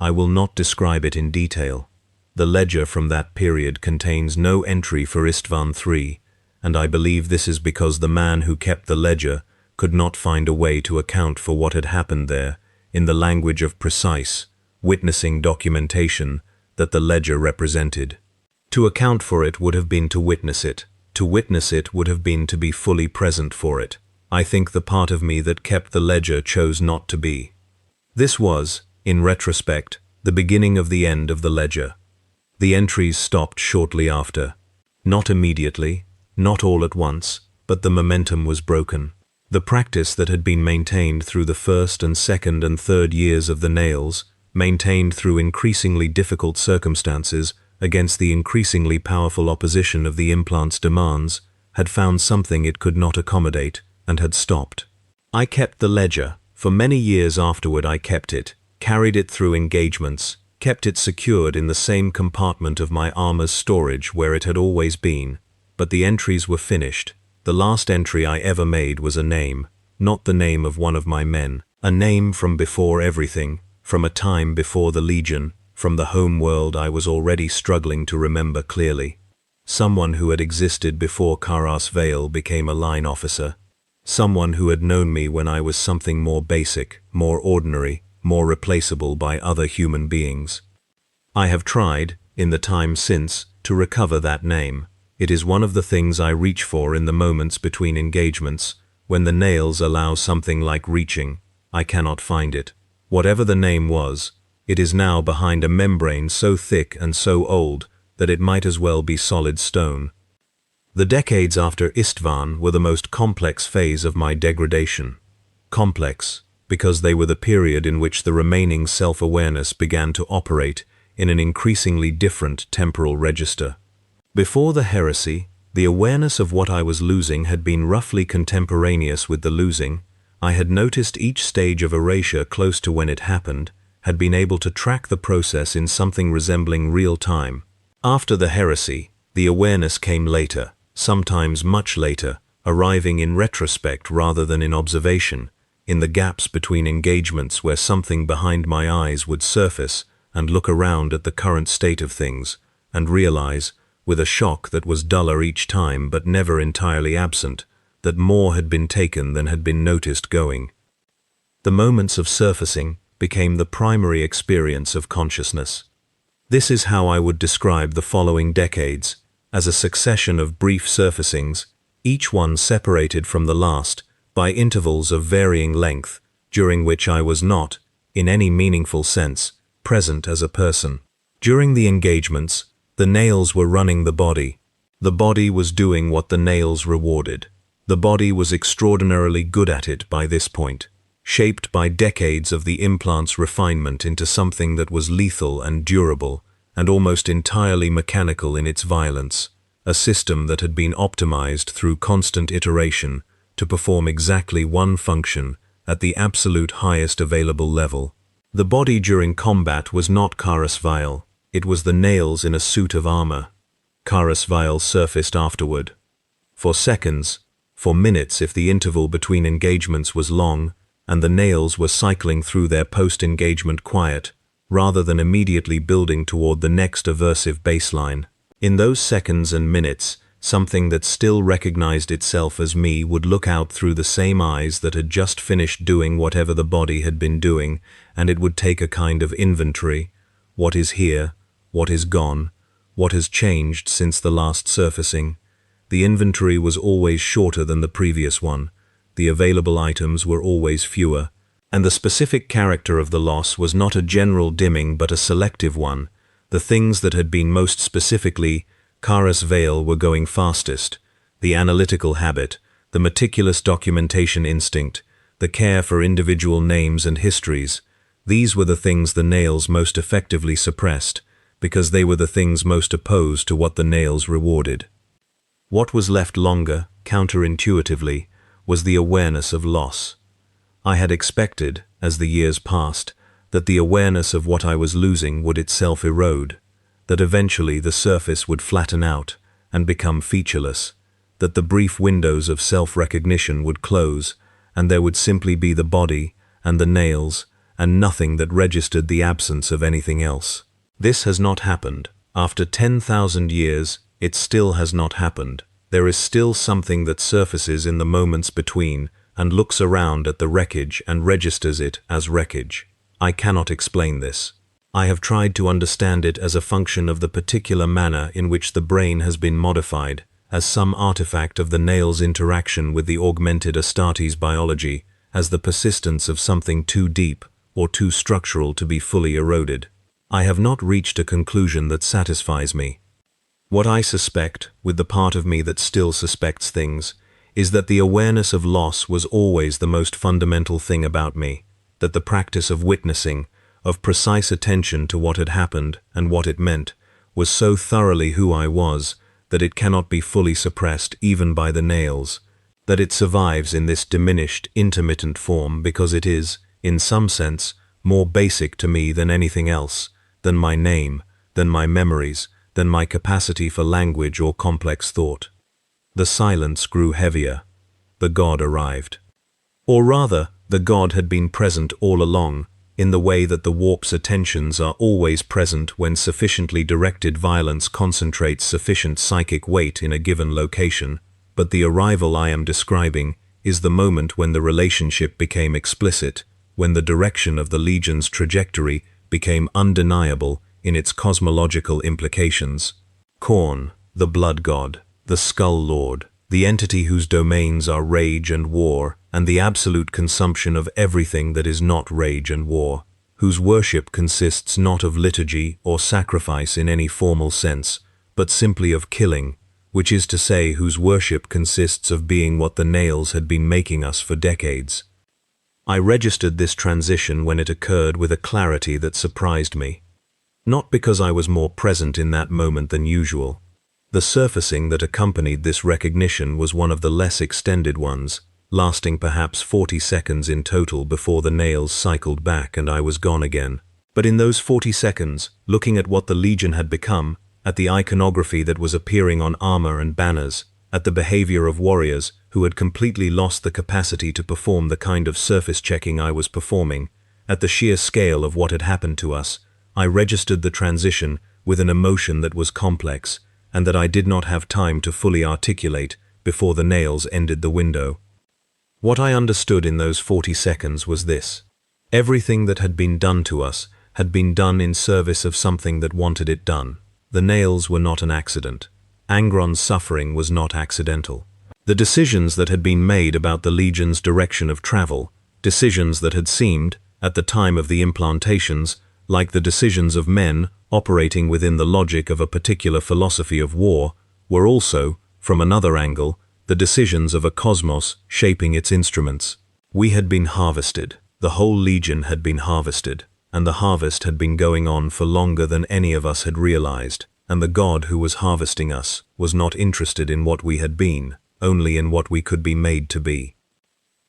I will not describe it in detail. The ledger from that period contains no entry for Istvan III, and I believe this is because the man who kept the ledger could not find a way to account for what had happened there in the language of precise, witnessing documentation that the ledger represented. To account for it would have been to witness it. To witness it would have been to be fully present for it. I think the part of me that kept the ledger chose not to be. This was, in retrospect, the beginning of the end of the ledger. The entries stopped shortly after. Not immediately, not all at once, but the momentum was broken. The practice that had been maintained through the first and second and third years of the nails, maintained through increasingly difficult circumstances against the increasingly powerful opposition of the implant's demands, had found something it could not accommodate and had stopped. I kept the ledger. For many years afterward I kept it, carried it through engagements, kept it secured in the same compartment of my armor's storage where it had always been. But the entries were finished. The last entry I ever made was a name, not the name of one of my men, a name from before everything, from a time before the Legion, from the home world I was already struggling to remember clearly. Someone who had existed before Karas Vale became a line officer. Someone who had known me when I was something more basic, more ordinary, more replaceable by other human beings. I have tried, in the time since, to recover that name. It is one of the things I reach for in the moments between engagements, when the nails allow something like reaching. I cannot find it. Whatever the name was, it is now behind a membrane so thick and so old that it might as well be solid stone. The decades after Istvan were the most complex phase of my degradation. complex, because they were the period in which the remaining self-awareness began to operate in an increasingly different temporal register. Before the heresy, the awareness of what I was losing had been roughly contemporaneous with the losing. I had noticed each stage of erasure close to when it happened, had been able to track the process in something resembling real time. After the heresy, the awareness came later, sometimes much later, arriving in retrospect rather than in observation, in the gaps between engagements where something behind my eyes would surface and look around at the current state of things, and realize, with a shock that was duller each time but never entirely absent, that more had been taken than had been noticed going. The moments of surfacing became the primary experience of consciousness. This is how I would describe the following decades, as a succession of brief surfacings, each one separated from the last by intervals of varying length, during which I was not, in any meaningful sense, present as a person. During the engagements, the nails were running the body. The body was doing what the nails rewarded. The body was extraordinarily good at it by this point, shaped by decades of the implant's refinement into something that was lethal and durable, and almost entirely mechanical in its violence, a system that had been optimized through constant iteration to perform exactly one function at the absolute highest available level. The body during combat was not Carus Vile, it was the nails in a suit of armor. Carus Vile surfaced afterward. For seconds, for minutes if the interval between engagements was long, and the nails were cycling through their post-engagement quiet, rather than immediately building toward the next aversive baseline. In those seconds and minutes, something that still recognized itself as me would look out through the same eyes that had just finished doing whatever the body had been doing, and it would take a kind of inventory. What is here? What is gone? What has changed since the last surfacing? The inventory was always shorter than the previous one. The available items were always fewer, and the specific character of the loss was not a general dimming but a selective one. The things that had been most specifically Carus Vale were going fastest: the analytical habit, the meticulous documentation instinct, the care for individual names and histories. These were the things the nails most effectively suppressed, because they were the things most opposed to what the nails rewarded. What was left longer, counterintuitively, was the awareness of loss. I had expected, as the years passed, that the awareness of what I was losing would itself erode, that eventually the surface would flatten out and become featureless, that the brief windows of self-recognition would close, and there would simply be the body and the nails and nothing that registered the absence of anything else. This has not happened. After 10,000 years, it still has not happened. There is still something that surfaces in the moments between and looks around at the wreckage and registers it as wreckage. I cannot explain this. I have tried to understand it as a function of the particular manner in which the brain has been modified, as some artifact of the nail's interaction with the augmented Astartes biology, as the persistence of something too deep or too structural to be fully eroded. I have not reached a conclusion that satisfies me. What I suspect, with the part of me that still suspects things, is that the awareness of loss was always the most fundamental thing about me, that the practice of witnessing, of precise attention to what had happened and what it meant, was so thoroughly who I was that it cannot be fully suppressed even by the nails, that it survives in this diminished, intermittent form because it is, in some sense, more basic to me than anything else, than my name, than my memories, than my capacity for language or complex thought. The silence grew heavier. The God arrived. Or rather, the God had been present all along, in the way that the warp's attentions are always present when sufficiently directed violence concentrates sufficient psychic weight in a given location, but the arrival I am describing is the moment when the relationship became explicit, when the direction of the Legion's trajectory became undeniable in its cosmological implications. Khorne, the Blood God, the Skull Lord, the entity whose domains are rage and war, and the absolute consumption of everything that is not rage and war, whose worship consists not of liturgy or sacrifice in any formal sense, but simply of killing, which is to say whose worship consists of being what the nails had been making us for decades. I registered this transition when it occurred with a clarity that surprised me. Not because I was more present in that moment than usual. The surfacing that accompanied this recognition was one of the less extended ones, lasting perhaps 40 seconds in total before the nails cycled back and I was gone again. But in those 40 seconds, looking at what the Legion had become, at the iconography that was appearing on armor and banners, at the behavior of warriors who had completely lost the capacity to perform the kind of surface checking I was performing, at the sheer scale of what had happened to us, I registered the transition with an emotion that was complex and that I did not have time to fully articulate before the nails ended the window. What I understood in those 40 seconds was this. Everything that had been done to us had been done in service of something that wanted it done. The nails were not an accident. Angron's suffering was not accidental. The decisions that had been made about the Legion's direction of travel, decisions that had seemed, at the time of the implantations, like the decisions of men operating within the logic of a particular philosophy of war, were also, from another angle, the decisions of a cosmos shaping its instruments. We had been harvested. The whole Legion had been harvested, and the harvest had been going on for longer than any of us had realized, and the God who was harvesting us was not interested in what we had been, only in what we could be made to be.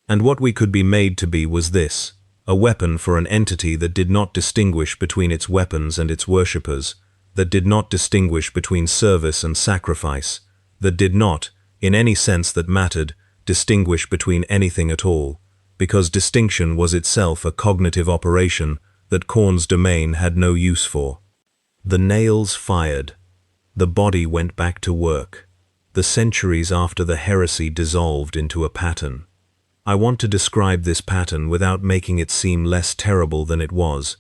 And what we could be made to be was this: a weapon for an entity that did not distinguish between its weapons and its worshippers, that did not distinguish between service and sacrifice, that did not, in any sense that mattered, distinguish between anything at all, because distinction was itself a cognitive operation that Khorne's domain had no use for. The nails fired. The body went back to work. The centuries after the heresy dissolved into a pattern. I want to describe this pattern without making it seem less terrible than it was,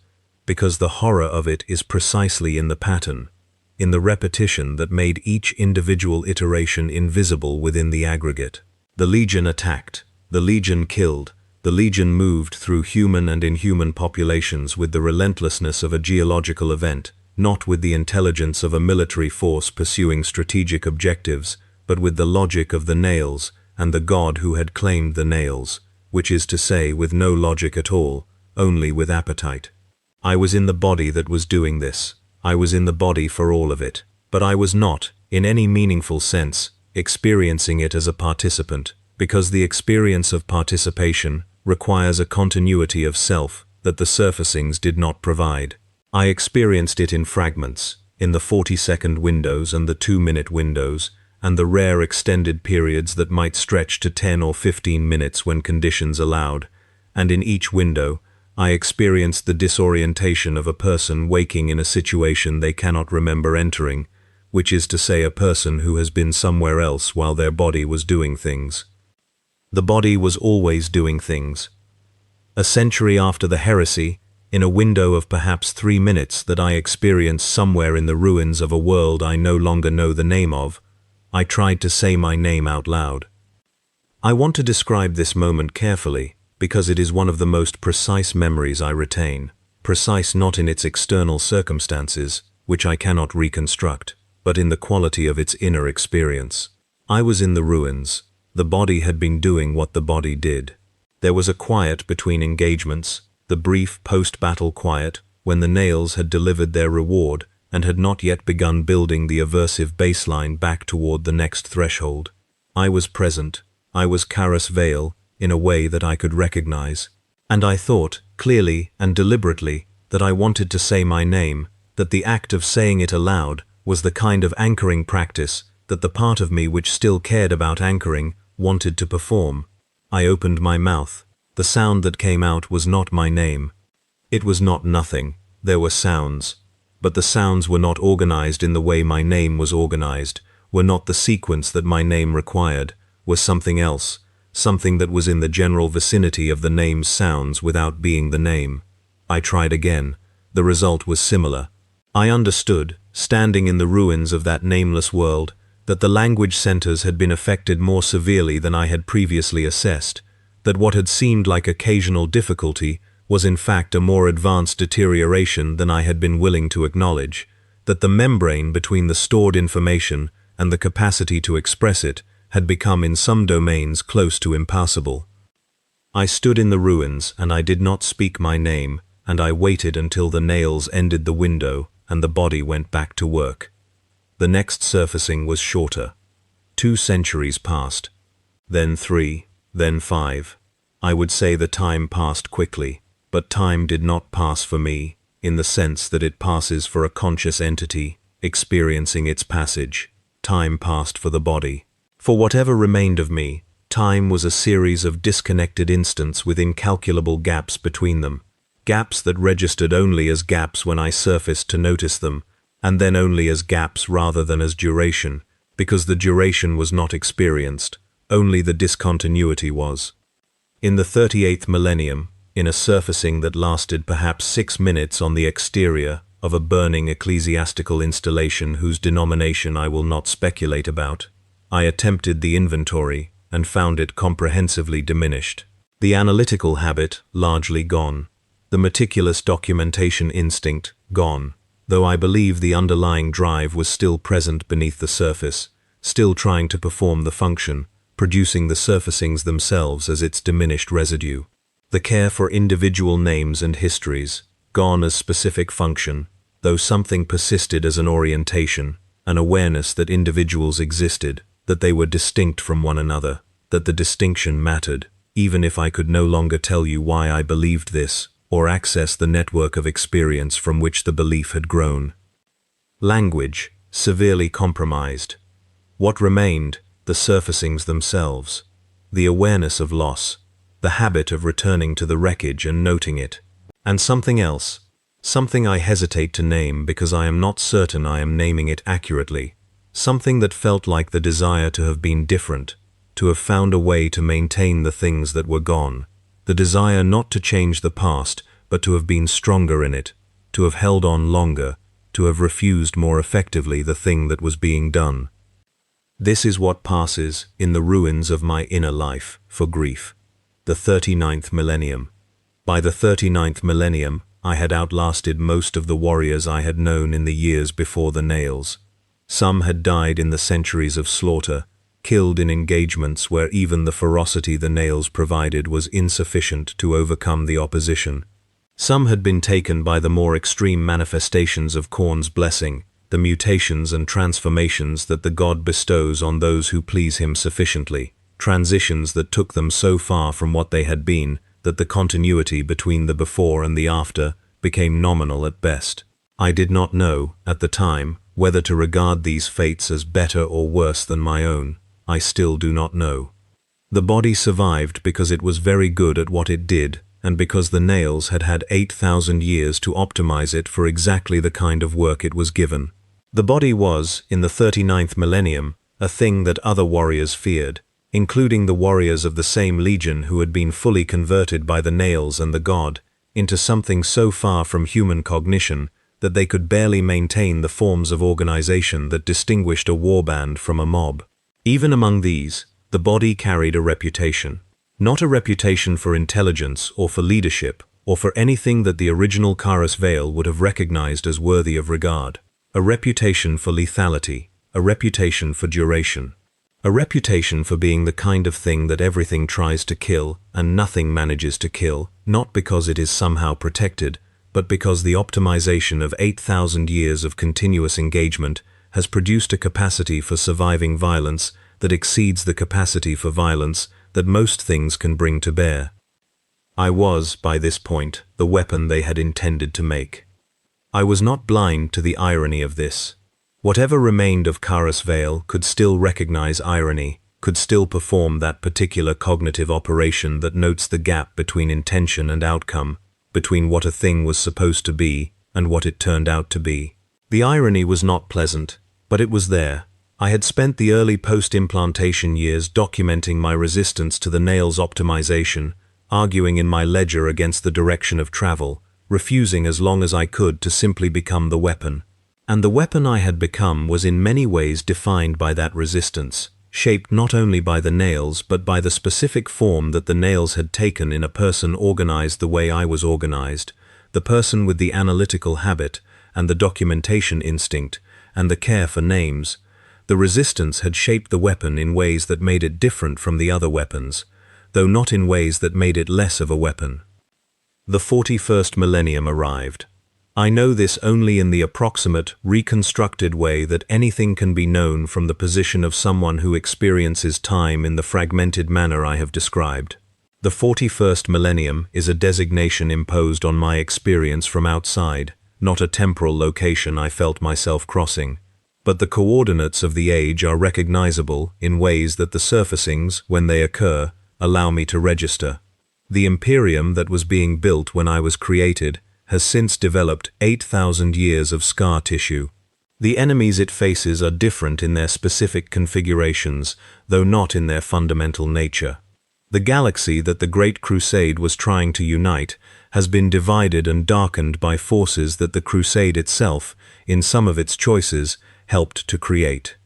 because the horror of it is precisely in the pattern, in the repetition that made each individual iteration invisible within the aggregate. The Legion attacked. The Legion killed. The Legion moved through human and inhuman populations with the relentlessness of a geological event, not with the intelligence of a military force pursuing strategic objectives, but with the logic of the nails and the God who had claimed the nails, which is to say with no logic at all, only with appetite. I was in the body that was doing this. I was in the body for all of it, but I was not, in any meaningful sense, experiencing it as a participant, because the experience of participation requires a continuity of self that the surfacings did not provide. I experienced it in fragments, in the 40-second windows and the 2-minute windows, and the rare extended periods that might stretch to 10 or 15 minutes when conditions allowed, and in each window, I experienced the disorientation of a person waking in a situation they cannot remember entering, which is to say a person who has been somewhere else while their body was doing things. The body was always doing things. A century after the heresy, in a window of perhaps 3 minutes that I experienced somewhere in the ruins of a world I no longer know the name of, I tried to say my name out loud. I want to describe this moment carefully, because it is one of the most precise memories I retain, precise not in its external circumstances, which I cannot reconstruct, but in the quality of its inner experience. I was in the ruins. The body had been doing what the body did. There was a quiet between engagements, the brief post-battle quiet, when the nails had delivered their reward and had not yet begun building the aversive baseline back toward the next threshold. I was present. I was Karas Vale in a way that I could recognize. And I thought, clearly and deliberately, that I wanted to say my name, that the act of saying it aloud was the kind of anchoring practice that the part of me which still cared about anchoring wanted to perform. I opened my mouth. The sound that came out was not my name. It was not nothing. There were sounds. But the sounds were not organized in the way my name was organized, were not the sequence that my name required, were something else, something that was in the general vicinity of the name's sounds without being the name. I tried again. The result was similar. I understood, standing in the ruins of that nameless world, that the language centers had been affected more severely than I had previously assessed, that what had seemed like occasional difficulty was in fact a more advanced deterioration than I had been willing to acknowledge, that the membrane between the stored information and the capacity to express it had become in some domains close to impassable. I stood in the ruins, and I did not speak my name, and I waited until the nails ended the window and the body went back to work. The next surfacing was shorter. 2 centuries passed, then 3, then 5. I would say the time passed quickly, but time did not pass for me, in the sense that it passes for a conscious entity, experiencing its passage. Time passed for the body. For whatever remained of me, time was a series of disconnected instants with incalculable gaps between them. Gaps that registered only as gaps when I surfaced to notice them, and then only as gaps rather than as duration, because the duration was not experienced, only the discontinuity was. In the 38th millennium, in a surfacing that lasted perhaps 6 minutes on the exterior of a burning ecclesiastical installation whose denomination I will not speculate about, I attempted the inventory and found it comprehensively diminished. The analytical habit largely gone. The meticulous documentation instinct gone, though I believe the underlying drive was still present beneath the surface, still trying to perform the function, producing the surfacings themselves as its diminished residue. The care for individual names and histories, gone as specific function, though something persisted as an orientation, an awareness that individuals existed, that they were distinct from one another, that the distinction mattered, even if I could no longer tell you why I believed this, or access the network of experience from which the belief had grown. Language, severely compromised. What remained? The surfacings themselves. The awareness of loss. The habit of returning to the wreckage and noting it. And something else. Something I hesitate to name because I am not certain I am naming it accurately. Something that felt like the desire to have been different, to have found a way to maintain the things that were gone. The desire not to change the past, but to have been stronger in it, to have held on longer, to have refused more effectively the thing that was being done. This is what passes in the ruins of my inner life for grief. The 39th millennium. By the 39th millennium, I had outlasted most of the warriors I had known in the years before the nails. Some had died in the centuries of slaughter, killed in engagements where even the ferocity the nails provided was insufficient to overcome the opposition. Some had been taken by the more extreme manifestations of Khorne's blessing, the mutations and transformations that the god bestows on those who please him sufficiently, transitions that took them so far from what they had been that the continuity between the before and the after became nominal at best. I did not know, at the time, whether to regard these fates as better or worse than my own. I still do not know. The body survived because it was very good at what it did, and because the nails had had 8,000 years to optimize it for exactly the kind of work it was given. The body was, in the 39th millennium, a thing that other warriors feared, including the warriors of the same legion who had been fully converted by the nails and the god, into something so far from human cognition that they could barely maintain the forms of organization that distinguished a warband from a mob. Even among these, the body carried a reputation. Not a reputation for intelligence or for leadership or for anything that the original Khorne Berzerker would have recognized as worthy of regard. A reputation for lethality, a reputation for duration. A reputation for being the kind of thing that everything tries to kill and nothing manages to kill, not because it is somehow protected, but because the optimization of 8,000 years of continuous engagement has produced a capacity for surviving violence that exceeds the capacity for violence that most things can bring to bear. I was, by this point, the weapon they had intended to make. I was not blind to the irony of this. Whatever remained of Khorne Berzerker could still recognize irony, could still perform that particular cognitive operation that notes the gap between intention and outcome, between what a thing was supposed to be and what it turned out to be. The irony was not pleasant, but it was there. I had spent the early post-implantation years documenting my resistance to the nails optimization, arguing in my ledger against the direction of travel, refusing as long as I could to simply become the weapon. And the weapon I had become was in many ways defined by that resistance, shaped not only by the nails but by the specific form that the nails had taken in a person organized the way I was organized, the person with the analytical habit and the documentation instinct and the care for names. The resistance had shaped the weapon in ways that made it different from the other weapons. though not in ways that made it less of a weapon. The 41st millennium arrived. I know this only in the approximate, reconstructed way that anything can be known from the position of someone who experiences time in the fragmented manner I have described. The 41st millennium is a designation imposed on my experience from outside, not a temporal location I felt myself crossing. But the coordinates of the age are recognizable in ways that the surfacings, when they occur, allow me to register. The Imperium that was being built when I was created has since developed 8,000 years of scar tissue. The enemies it faces are different in their specific configurations, though not in their fundamental nature. The galaxy that the Great Crusade was trying to unite has been divided and darkened by forces that the Crusade itself, in some of its choices, helped to create.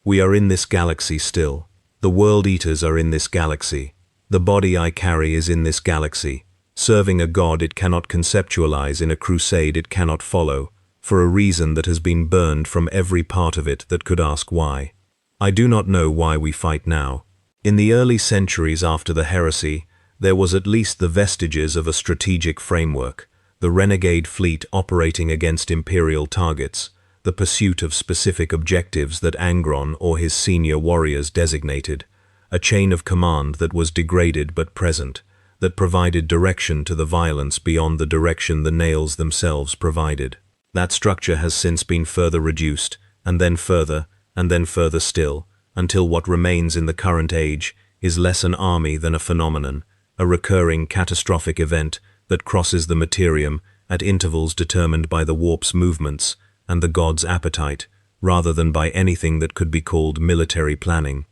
We are in this galaxy still. The World Eaters are in this galaxy. The body I carry is in this galaxy, serving a god it cannot conceptualize in a crusade it cannot follow, for a reason that has been burned from every part of it that could ask why. I do not know why we fight now. In the early centuries after the heresy, there was at least the vestiges of a strategic framework, the renegade fleet operating against imperial targets, the pursuit of specific objectives that Angron or his senior warriors designated, a chain of command that was degraded but present, that provided direction to the violence beyond the direction the nails themselves provided. That structure has since been further reduced, and then further still, until what remains in the current age is less an army than a phenomenon, a recurring catastrophic event that crosses the materium at intervals determined by the warp's movements and the god's appetite, rather than by anything that could be called military planning.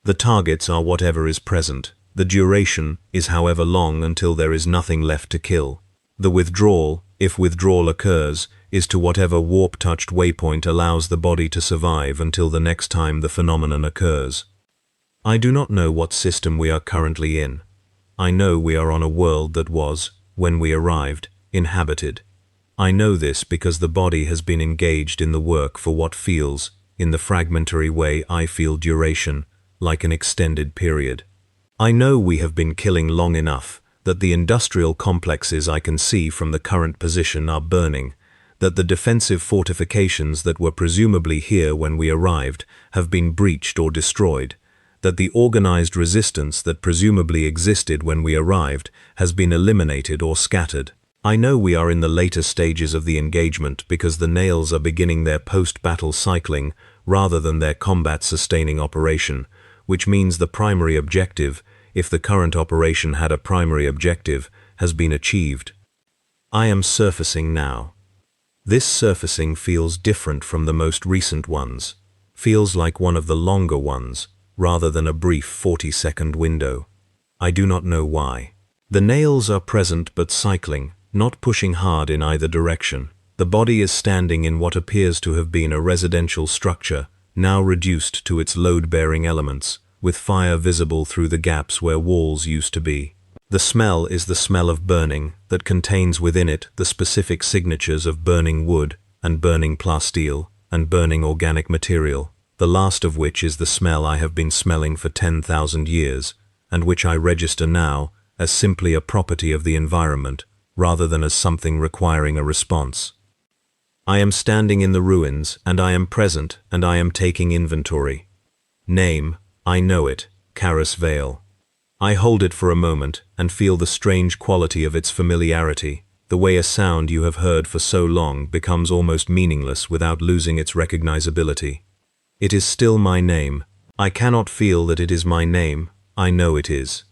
The targets are whatever is present. The duration is however long until there is nothing left to kill. The withdrawal, if withdrawal occurs, is to whatever warp-touched waypoint allows the body to survive until the next time the phenomenon occurs. I do not know what system we are currently in. I know we are on a world that was, when we arrived, inhabited. I know this because the body has been engaged in the work for what feels, in the fragmentary way I feel duration, like an extended period. I know we have been killing long enough, that the industrial complexes I can see from the current position are burning, that the defensive fortifications that were presumably here when we arrived have been breached or destroyed, that the organized resistance that presumably existed when we arrived has been eliminated or scattered. I know we are in the later stages of the engagement because the nails are beginning their post-battle cycling rather than their combat-sustaining operation, which means the primary objective, if the current operation had a primary objective, has been achieved. I am surfacing now. This surfacing feels different from the most recent ones, feels like one of the longer ones, rather than a brief 40-second window. I do not know why. The nails are present but cycling, not pushing hard in either direction. The body is standing in what appears to have been a residential structure, now reduced to its load-bearing elements, with fire visible through the gaps where walls used to be. The smell is the smell of burning that contains within it the specific signatures of burning wood and burning plasteel and burning organic material, the last of which is the smell I have been smelling for 10,000 years, and which I register now as simply a property of the environment, rather than as something requiring a response. I am standing in the ruins, and I am present, and I am taking inventory. Name, I know it, Caris Vale. I hold it for a moment and feel the strange quality of its familiarity, the way a sound you have heard for so long becomes almost meaningless without losing its recognizability. It is still my name. I cannot feel that it is my name. I know it is.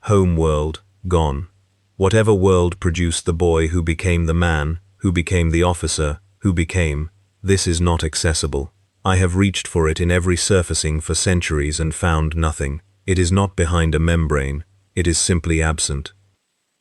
Home world, gone. Whatever world produced the boy who became the man, who became the officer, who became, this is not accessible. I have reached for it in every surfacing for centuries and found nothing. It is not behind a membrane. It is simply absent.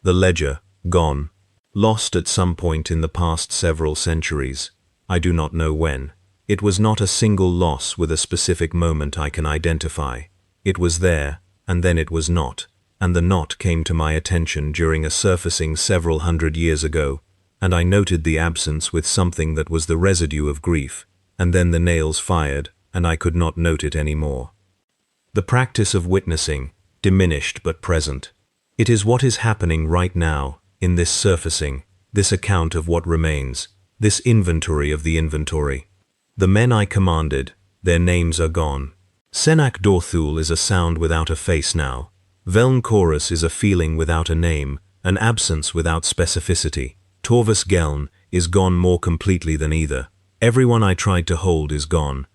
The ledger, gone. Lost at some point in the past several centuries. I do not know when. It was not a single loss with a specific moment I can identify. It was there, and then it was not, and the not came to my attention during a surfacing several hundred years ago, and I noted the absence with something that was the residue of grief, and then the nails fired, and I could not note it anymore. The practice of witnessing, diminished but present. It is what is happening right now, in this surfacing, this account of what remains, this inventory of the inventory. The men I commanded, their names are gone. Senak Dorthul is a sound without a face now. Veln Chorus is a feeling without a name, an absence without specificity. Torvus Geln is gone more completely than either. Everyone I tried to hold is gone.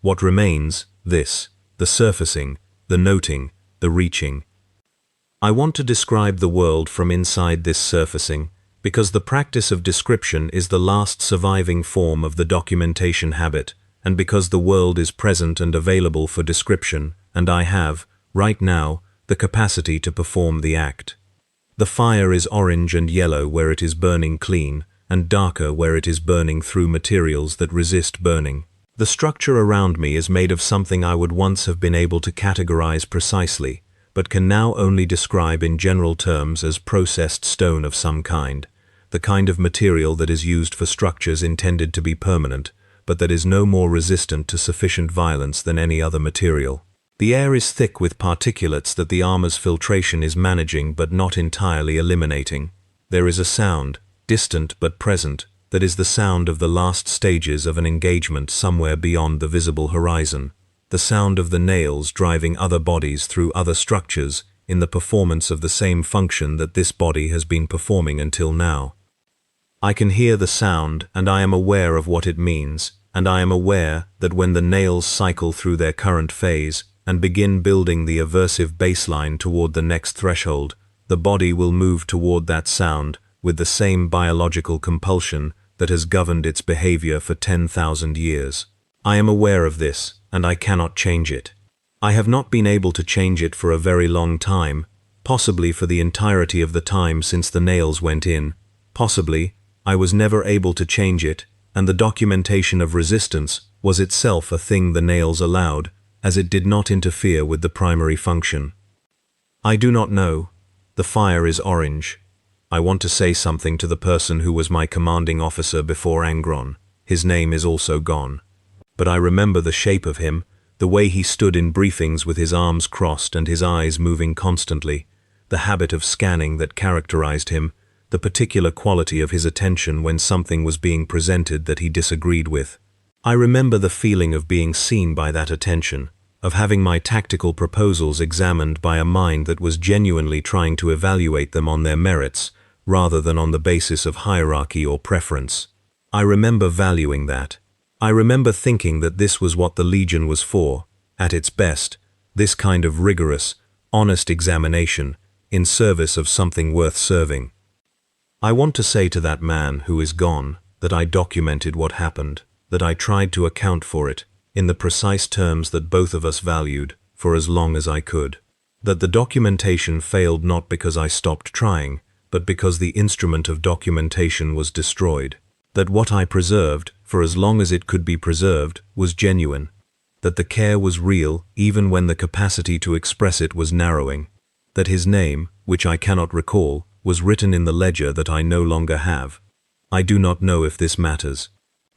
What remains, this, the surfacing, the noting, the reaching. I want to describe the world from inside this surfacing, because the practice of description is the last surviving form of the documentation habit, and because the world is present and available for description, and I have, right now, the capacity to perform the act. The fire is orange and yellow where it is burning clean, and darker where it is burning through materials that resist burning. The structure around me is made of something I would once have been able to categorize precisely, but can now only describe in general terms as processed stone of some kind, the kind of material that is used for structures intended to be permanent, but that is no more resistant to sufficient violence than any other material. The air is thick with particulates that the armor's filtration is managing but not entirely eliminating. There is a sound, distant but present, that is the sound of the last stages of an engagement somewhere beyond the visible horizon, the sound of the nails driving other bodies through other structures in the performance of the same function that this body has been performing until now. I can hear the sound and I am aware of what it means, and I am aware that when the nails cycle through their current phase and begin building the aversive baseline toward the next threshold, the body will move toward that sound with the same biological compulsion that has governed its behavior for 10,000 years. I am aware of this, and I cannot change it. I have not been able to change it for a very long time, possibly for the entirety of the time since the nails went in. Possibly, I was never able to change it, and the documentation of resistance was itself a thing the nails allowed, as it did not interfere with the primary function. I do not know. The fire is orange. I want to say something to the person who was my commanding officer before Angron. His name is also gone. But I remember the shape of him, the way he stood in briefings with his arms crossed and his eyes moving constantly, the habit of scanning that characterized him, the particular quality of his attention when something was being presented that he disagreed with. I remember the feeling of being seen by that attention, of having my tactical proposals examined by a mind that was genuinely trying to evaluate them on their merits, rather than on the basis of hierarchy or preference. I remember valuing that. I remember thinking that this was what the Legion was for, at its best, this kind of rigorous, honest examination, in service of something worth serving. I want to say to that man who is gone that I documented what happened, that I tried to account for it, in the precise terms that both of us valued, for as long as I could. That the documentation failed not because I stopped trying, but because the instrument of documentation was destroyed. That what I preserved, for as long as it could be preserved, was genuine. That the care was real even when the capacity to express it was narrowing. That his name, which I cannot recall, was written in the ledger that I no longer have. I do not know if this matters.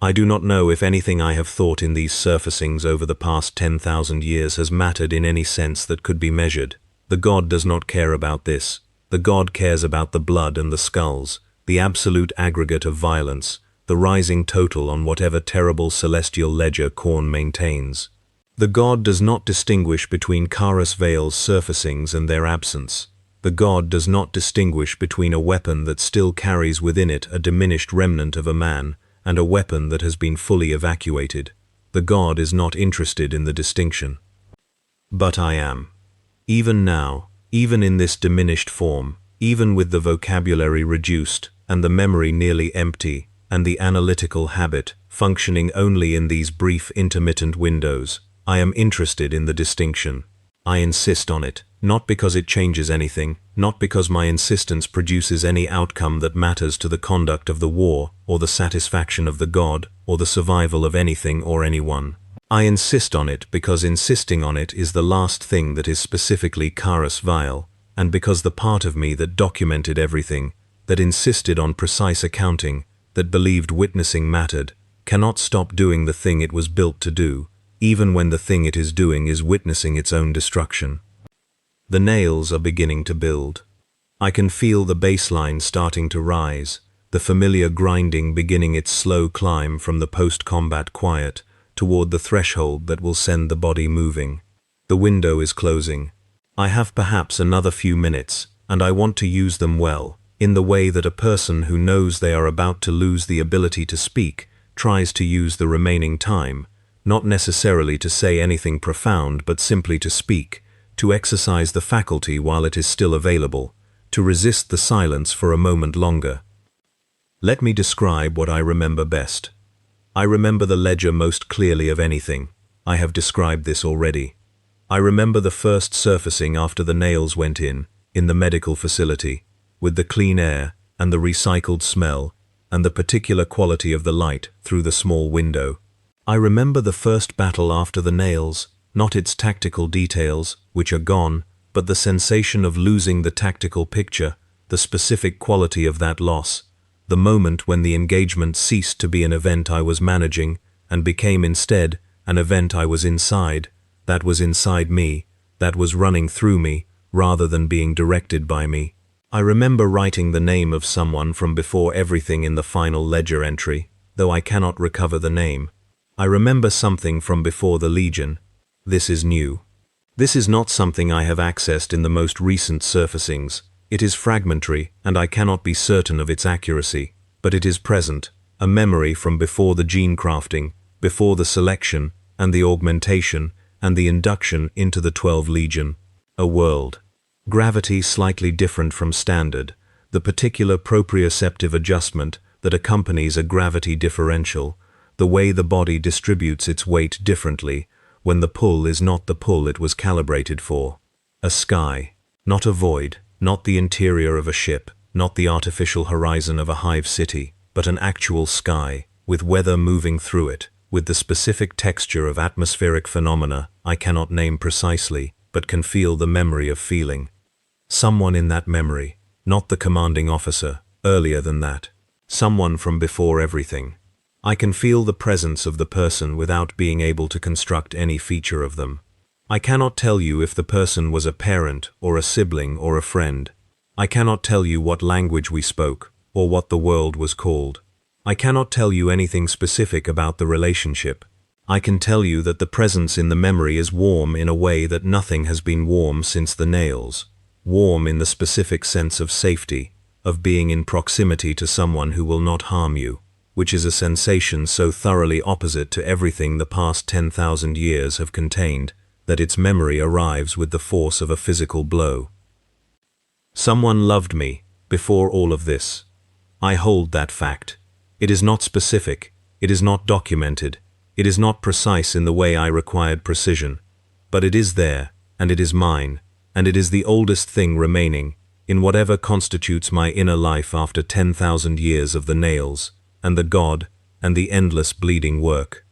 I do not know if anything I have thought in these surfacings over the past 10,000 years has mattered in any sense that could be measured. The God does not care about this. The God cares about the blood and the skulls, the absolute aggregate of violence, the rising total on whatever terrible celestial ledger Khorne maintains. The God does not distinguish between Karas Vale's surfacings and their absence. The God does not distinguish between a weapon that still carries within it a diminished remnant of a man and a weapon that has been fully evacuated. The God is not interested in the distinction. But I am. Even now, even in this diminished form, even with the vocabulary reduced and the memory nearly empty and the analytical habit functioning only in these brief intermittent windows, I am interested in the distinction. I insist on it, not because it changes anything, not because my insistence produces any outcome that matters to the conduct of the war, or the satisfaction of the God, or the survival of anything or anyone. I insist on it because insisting on it is the last thing that is specifically Karas Vale, and because the part of me that documented everything, that insisted on precise accounting, that believed witnessing mattered, cannot stop doing the thing it was built to do, even when the thing it is doing is witnessing its own destruction. The nails are beginning to build. I can feel the baseline starting to rise, the familiar grinding beginning its slow climb from the post-combat quiet toward the threshold that will send the body moving. The window is closing. I have perhaps another few minutes, and I want to use them well, in the way that a person who knows they are about to lose the ability to speak tries to use the remaining time, not necessarily to say anything profound but simply to speak, to exercise the faculty while it is still available, to resist the silence for a moment longer. Let me describe what I remember best. I remember the ledger most clearly of anything. I have described this already. I remember the first surfacing after the nails went in the medical facility, with the clean air and the recycled smell and the particular quality of the light through the small window. I remember the first battle after the nails, not its tactical details, which are gone, but the sensation of losing the tactical picture, the specific quality of that loss, the moment when the engagement ceased to be an event I was managing and became instead an event I was inside, that was inside me, that was running through me, rather than being directed by me. I remember writing the name of someone from before everything in the final ledger entry, though I cannot recover the name. I remember something from before the Legion. This is new. This is not something I have accessed in the most recent surfacings. It is fragmentary, and I cannot be certain of its accuracy, but it is present, a memory from before the gene crafting, before the selection, and the augmentation, and the induction into the 12 Legion. A world. Gravity slightly different from standard, the particular proprioceptive adjustment that accompanies a gravity differential, the way the body distributes its weight differently when the pull is not the pull it was calibrated for. A sky, not a void, not the interior of a ship, not the artificial horizon of a hive city, but an actual sky, with weather moving through it, with the specific texture of atmospheric phenomena I cannot name precisely, but can feel the memory of feeling. Someone in that memory, not the commanding officer, earlier than that. Someone from before everything. I can feel the presence of the person without being able to construct any feature of them. I cannot tell you if the person was a parent or a sibling or a friend. I cannot tell you what language we spoke or what the world was called. I cannot tell you anything specific about the relationship. I can tell you that the presence in the memory is warm in a way that nothing has been warm since the nails. Warm in the specific sense of safety, of being in proximity to someone who will not harm you, which is a sensation so thoroughly opposite to everything the past 10,000 years have contained, that its memory arrives with the force of a physical blow. Someone loved me before all of this. I hold that fact. It is not specific, it is not documented, it is not precise in the way I required precision, but it is there, and it is mine, and it is the oldest thing remaining, in whatever constitutes my inner life after 10,000 years of the nails, and the God, and the endless bleeding work.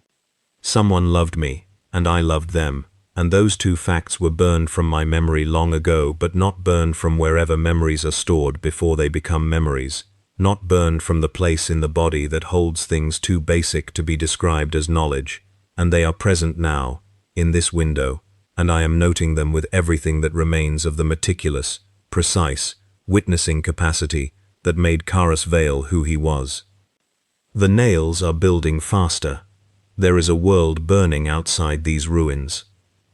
Someone loved me, and I loved them, and those two facts were burned from my memory long ago, but not burned from wherever memories are stored before they become memories, not burned from the place in the body that holds things too basic to be described as knowledge, and they are present now, in this window, and I am noting them with everything that remains of the meticulous, precise, witnessing capacity that made Karas Vale who he was. The nails are building faster. There is a world burning outside these ruins.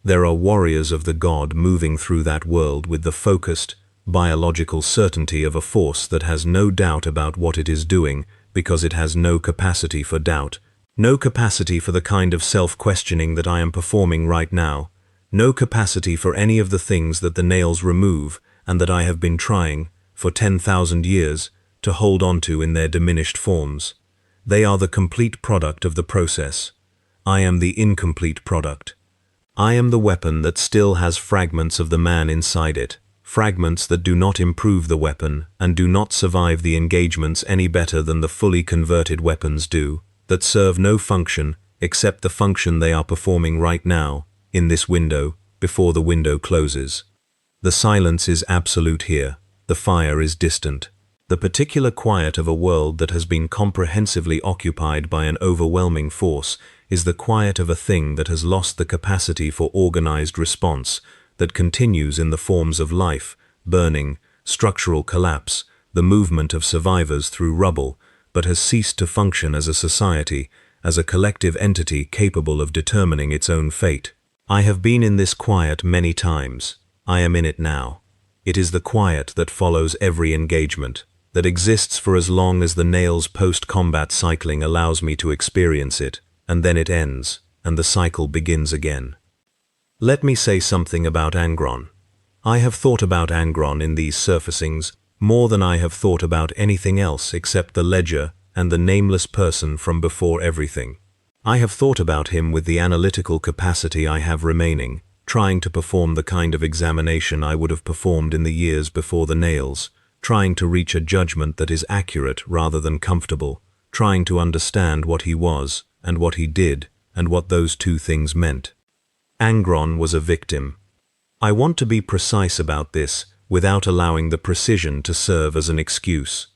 There are warriors of the God moving through that world with the focused, biological certainty of a force that has no doubt about what it is doing because it has no capacity for doubt, no capacity for the kind of self-questioning that I am performing right now, no capacity for any of the things that the nails remove and that I have been trying, for 10,000 years, to hold onto in their diminished forms. They are the complete product of the process. I am the incomplete product. I am the weapon that still has fragments of the man inside it, fragments that do not improve the weapon and do not survive the engagements any better than the fully converted weapons do, that serve no function except the function they are performing right now, in this window, before the window closes. The silence is absolute here. The fire is distant. The particular quiet of a world that has been comprehensively occupied by an overwhelming force is the quiet of a thing that has lost the capacity for organized response, that continues in the forms of life, burning, structural collapse, the movement of survivors through rubble, but has ceased to function as a society, as a collective entity capable of determining its own fate. I have been in this quiet many times. I am in it now. It is the quiet that follows every engagement, that exists for as long as the nails post-combat cycling allows me to experience it, and then it ends, and the cycle begins again. Let me say something about Angron. I have thought about Angron in these surfacings more than I have thought about anything else except the ledger and the nameless person from before everything. I have thought about him with the analytical capacity I have remaining, trying to perform the kind of examination I would have performed in the years before the nails, trying to reach a judgment that is accurate rather than comfortable, trying to understand what he was and what he did and what those two things meant. Angron was a victim. I want to be precise about this without allowing the precision to serve as an excuse.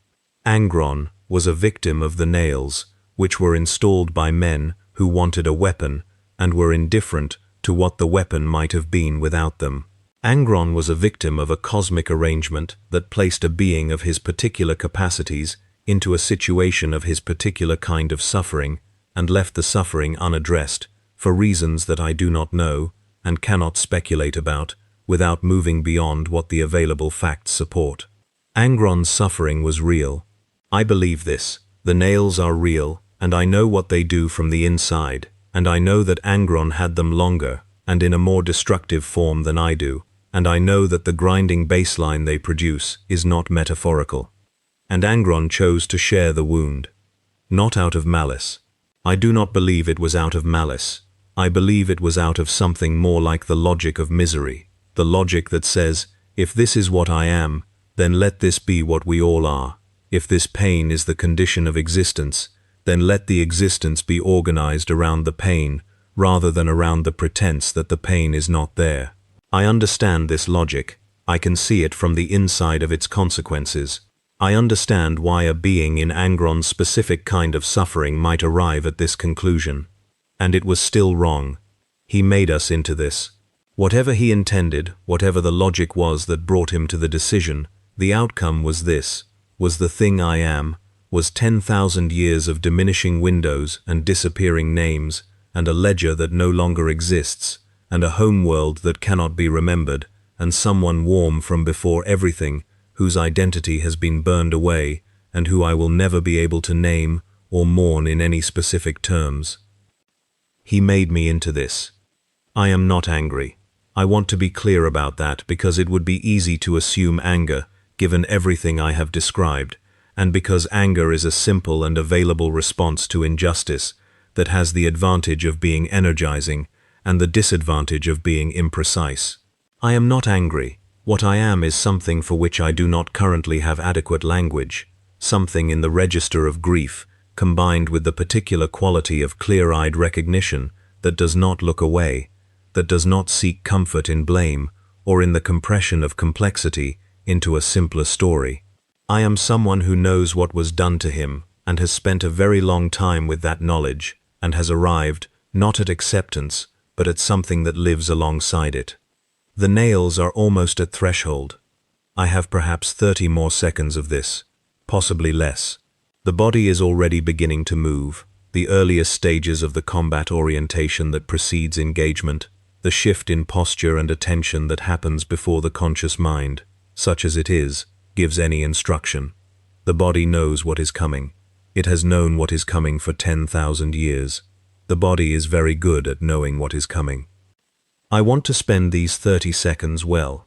Angron was a victim of the nails, which were installed by men who wanted a weapon and were indifferent to what the weapon might have been without them. Angron was a victim of a cosmic arrangement that placed a being of his particular capacities into a situation of his particular kind of suffering and left the suffering unaddressed for reasons that I do not know and cannot speculate about without moving beyond what the available facts support. Angron's suffering was real. I believe this. The nails are real, and I know what they do from the inside, and I know that Angron had them longer and in a more destructive form than I do, and I know that the grinding baseline they produce is not metaphorical. And Angron chose to share the wound, not out of malice. I do not believe it was out of malice. I believe it was out of something more like the logic of misery, the logic that says, if this is what I am, then let this be what we all are. If this pain is the condition of existence, then let the existence be organized around the pain, rather than around the pretense that the pain is not there. I understand this logic. I can see it from the inside of its consequences. I understand why a being in Angron's specific kind of suffering might arrive at this conclusion. And it was still wrong. He made us into this. Whatever he intended, whatever the logic was that brought him to the decision, the outcome was this, was the thing I am, was 10,000 years of diminishing windows and disappearing names, and a ledger that no longer exists, and a homeworld that cannot be remembered, and someone warm from before everything, whose identity has been burned away, and who I will never be able to name or mourn in any specific terms. He made me into this. I am not angry. I want to be clear about that because it would be easy to assume anger, given everything I have described, and because anger is a simple and available response to injustice that has the advantage of being energizing and the disadvantage of being imprecise. I am not angry. What I am is something for which I do not currently have adequate language, something in the register of grief, combined with the particular quality of clear-eyed recognition that does not look away, that does not seek comfort in blame or in the compression of complexity into a simpler story. I am someone who knows what was done to him and has spent a very long time with that knowledge and has arrived not at acceptance but at something that lives alongside it. The nails are almost at threshold. I have perhaps 30 more seconds of this, possibly less. The body is already beginning to move, the earliest stages of the combat orientation that precedes engagement, the shift in posture and attention that happens before the conscious mind, such as it is, gives any instruction. The body knows what is coming. It has known what is coming for 10,000 years. The body is very good at knowing what is coming. I want to spend these 30 seconds well.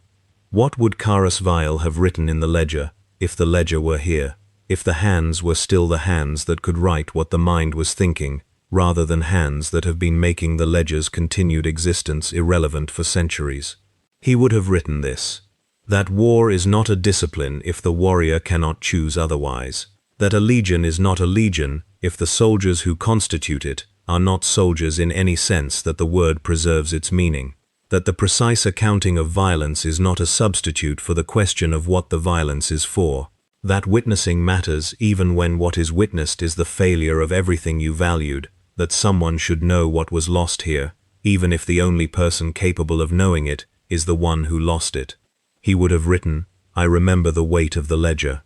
What would Karas Vile have written in the ledger, if the ledger were here? If the hands were still the hands that could write what the mind was thinking, rather than hands that have been making the ledger's continued existence irrelevant for centuries. He would have written this: that war is not a discipline if the warrior cannot choose otherwise, that a legion is not a legion if the soldiers who constitute it are not soldiers in any sense that the word preserves its meaning, that the precise accounting of violence is not a substitute for the question of what the violence is for, that witnessing matters even when what is witnessed is the failure of everything you valued, that someone should know what was lost here, even if the only person capable of knowing it is the one who lost it. He would have written, "I remember the weight of the ledger."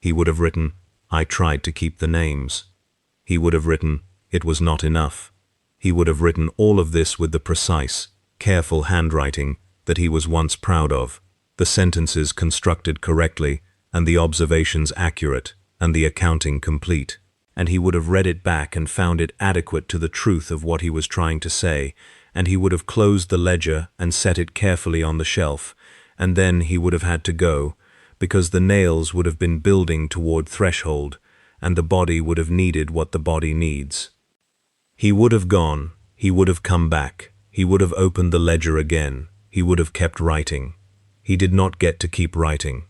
He would have written, "I tried to keep the names." He would have written, "It was not enough." He would have written all of this with the precise, careful handwriting that he was once proud of, the sentences constructed correctly, and the observations accurate, and the accounting complete. And he would have read it back and found it adequate to the truth of what he was trying to say, and he would have closed the ledger and set it carefully on the shelf, and then he would have had to go, because the nails would have been building toward threshold, and the body would have needed what the body needs. He would have gone, he would have come back, he would have opened the ledger again, he would have kept writing. He did not get to keep writing.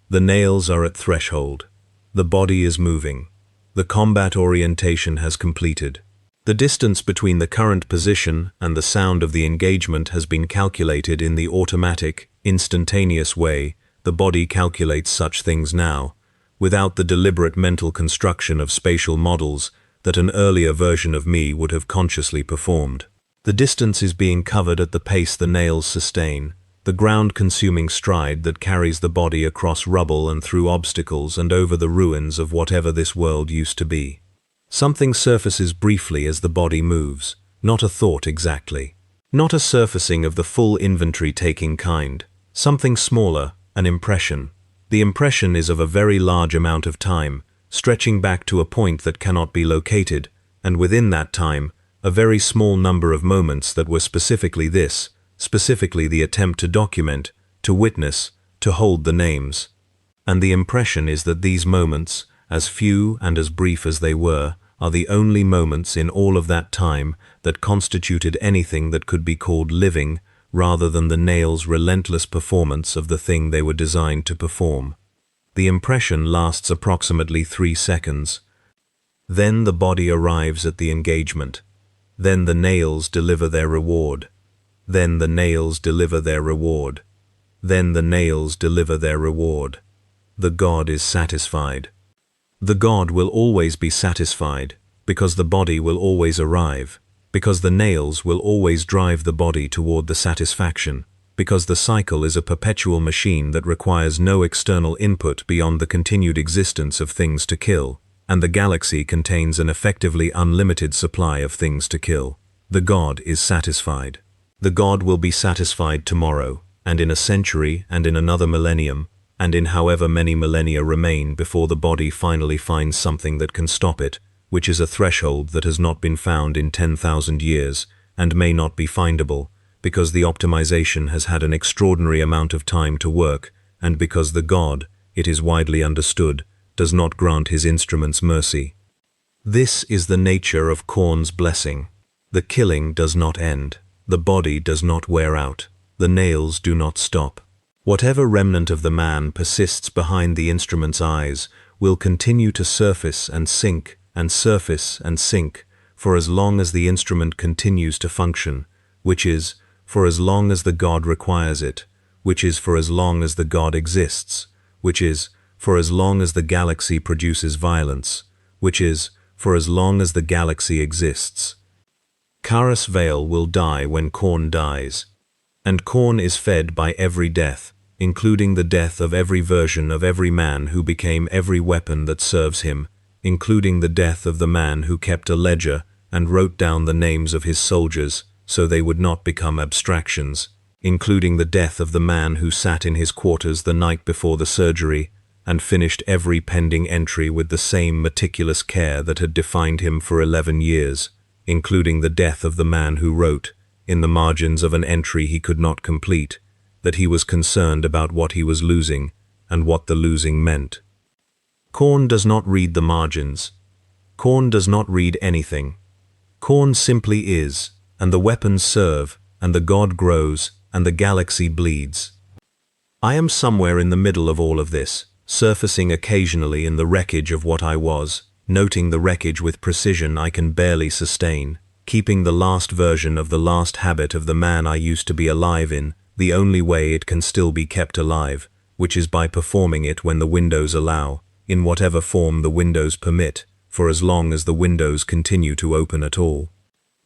The nails are at threshold. The body is moving. The combat orientation has completed. The distance between the current position and the sound of the engagement has been calculated in the automatic, instantaneous way the body calculates such things now, without the deliberate mental construction of spatial models that an earlier version of me would have consciously performed. The distance is being covered at the pace the nails sustain, the ground-consuming stride that carries the body across rubble and through obstacles and over the ruins of whatever this world used to be. Something surfaces briefly as the body moves, not a thought exactly. Not a surfacing of the full inventory-taking kind. Something smaller, an impression. The impression is of a very large amount of time, stretching back to a point that cannot be located, and within that time, a very small number of moments that were specifically this, specifically the attempt to document, to witness, to hold the names. And the impression is that these moments, as few and as brief as they were, are the only moments in all of that time that constituted anything that could be called living, rather than the nails' relentless performance of the thing they were designed to perform. The impression lasts approximately 3 seconds. Then the body arrives at the engagement. Then the nails deliver their reward. Then the nails deliver their reward. Then the nails deliver their reward. The god is satisfied. The god will always be satisfied, because the body will always arrive, because the nails will always drive the body toward the satisfaction, because the cycle is a perpetual machine that requires no external input beyond the continued existence of things to kill, and the galaxy contains an effectively unlimited supply of things to kill. The god is satisfied. The god will be satisfied tomorrow, and in a century, and in another millennium, and in however many millennia remain before the body finally finds something that can stop it, which is a threshold that has not been found in 10,000 years, and may not be findable, because the optimization has had an extraordinary amount of time to work, and because the god, it is widely understood, does not grant his instruments mercy. This is the nature of Khorne's blessing. The killing does not end. The body does not wear out. The nails do not stop. Whatever remnant of the man persists behind the instrument's eyes will continue to surface and sink and surface and sink for as long as the instrument continues to function, which is, for as long as the god requires it, which is for as long as the god exists, which is, for as long as the galaxy produces violence, which is, for as long as the galaxy exists. Karas Vale will die when Khorne dies, and Khorne is fed by every death, including the death of every version of every man who became every weapon that serves him, including the death of the man who kept a ledger and wrote down the names of his soldiers so they would not become abstractions, including the death of the man who sat in his quarters the night before the surgery and finished every pending entry with the same meticulous care that had defined him for 11 years, including the death of the man who wrote, in the margins of an entry he could not complete, that he was concerned about what he was losing and what the losing meant. Khorne does not read the margins. Khorne does not read anything. Khorne simply is, and the weapons serve, and the god grows, and the galaxy bleeds. I am somewhere in the middle of all of this, surfacing occasionally in the wreckage of what I was, noting the wreckage with precision I can barely sustain, keeping the last version of the last habit of the man I used to be alive in, the only way it can still be kept alive, which is by performing it when the windows allow, in whatever form the windows permit, for as long as the windows continue to open at all.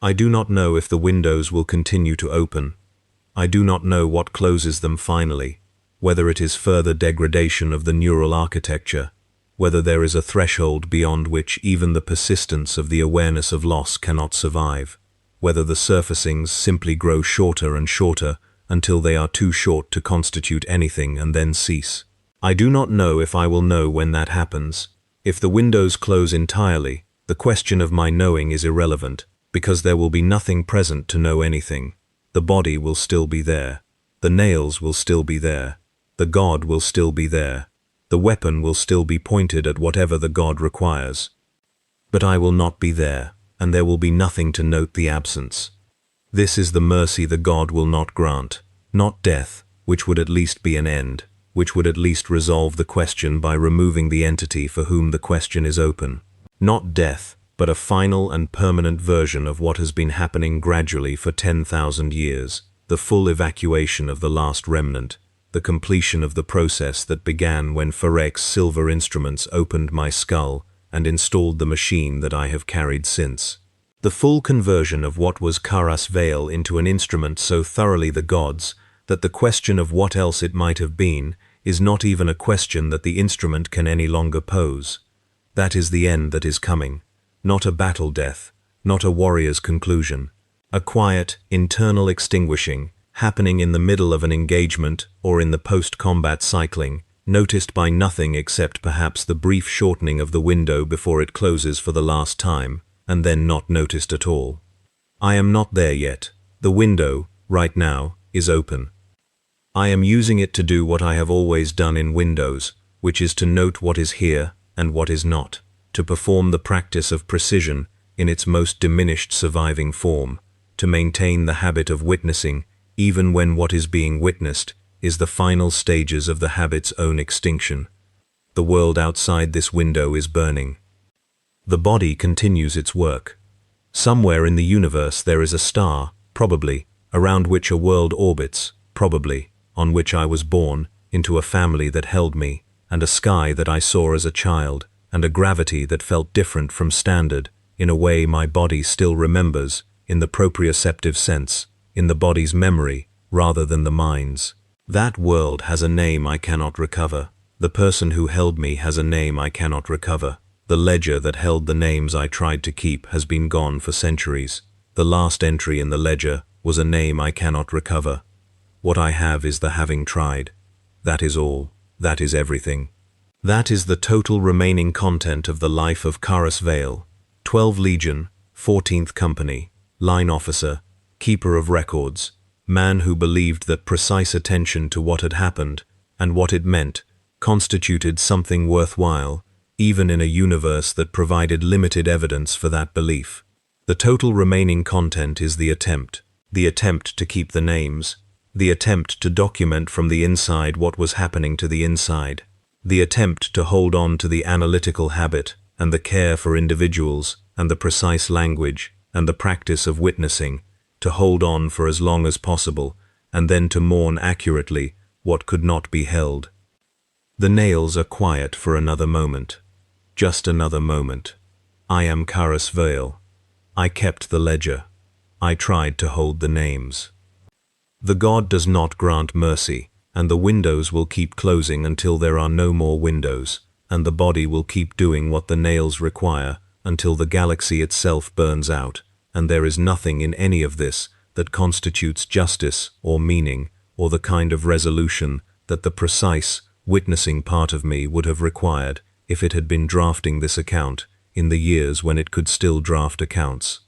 I do not know if the windows will continue to open. I do not know what closes them finally, whether it is further degradation of the neural architecture, whether there is a threshold beyond which even the persistence of the awareness of loss cannot survive, whether the surfacings simply grow shorter and shorter until they are too short to constitute anything and then cease. I do not know if I will know when that happens. If the windows close entirely, the question of my knowing is irrelevant, because there will be nothing present to know anything. The body will still be there. The nails will still be there. The God will still be there. The weapon will still be pointed at whatever the God requires. But I will not be there, and there will be nothing to note the absence. This is the mercy the God will not grant, not death, which would at least be an end, which would at least resolve the question by removing the entity for whom the question is open. Not death, but a final and permanent version of what has been happening gradually for 10,000 years, the full evacuation of the last remnant, the completion of the process that began when Ferek's silver instruments opened my skull and installed the machine that I have carried since. The full conversion of what was Karas Veil into an instrument so thoroughly the gods that the question of what else it might have been is not even a question that the instrument can any longer pose. That is the end that is coming, not a battle death, not a warrior's conclusion, a quiet, internal extinguishing, happening in the middle of an engagement or in the post-combat cycling, noticed by nothing except perhaps the brief shortening of the window before it closes for the last time, and then not noticed at all. I am not there yet. The window, right now, is open. I am using it to do what I have always done in windows, which is to note what is here and what is not, to perform the practice of precision in its most diminished surviving form, to maintain the habit of witnessing even when what is being witnessed is the final stages of the habit's own extinction. The world outside this window is burning. The body continues its work. Somewhere in the universe there is a star, probably, around which a world orbits, probably, on which I was born, into a family that held me, and a sky that I saw as a child, and a gravity that felt different from standard, in a way my body still remembers, in the proprioceptive sense, in the body's memory, rather than the mind's. That world has a name I cannot recover. The person who held me has a name I cannot recover. The ledger that held the names I tried to keep has been gone for centuries. The last entry in the ledger was a name I cannot recover. What I have is the having tried. That is all. That is everything. That is the total remaining content of the life of Karas Veil, 12 Legion, 14th Company, line officer, keeper of records, man who believed that precise attention to what had happened and what it meant constituted something worthwhile, even in a universe that provided limited evidence for that belief. The total remaining content is the attempt to keep the names, the attempt to document from the inside what was happening to the inside, the attempt to hold on to the analytical habit and the care for individuals and the precise language and the practice of witnessing, to hold on for as long as possible, and then to mourn accurately what could not be held. The nails are quiet for another moment. Just another moment. I am Karas Veil. I kept the ledger. I tried to hold the names. The God does not grant mercy, and the windows will keep closing until there are no more windows, and the body will keep doing what the nails require until the galaxy itself burns out, and there is nothing in any of this that constitutes justice or meaning or the kind of resolution that the precise, witnessing part of me would have required if it had been drafting this account in the years when it could still draft accounts.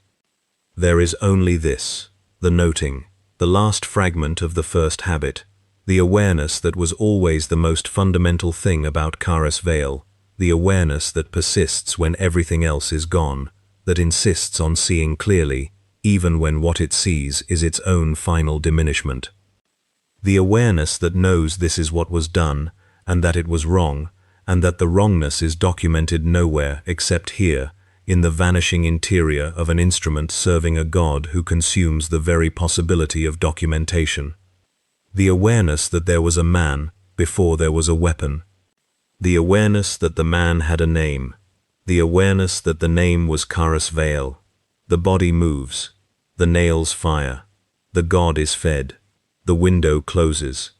There is only this, the noting, the last fragment of the first habit, the awareness that was always the most fundamental thing about Karas Veil, the awareness that persists when everything else is gone, that insists on seeing clearly, even when what it sees is its own final diminishment. The awareness that knows this is what was done, and that it was wrong, and that the wrongness is documented nowhere except here, in the vanishing interior of an instrument serving a God who consumes the very possibility of documentation. The awareness that there was a man before there was a weapon. The awareness that the man had a name. The awareness that the name was Karas Veil. The body moves. The nails fire. The God is fed. The window closes.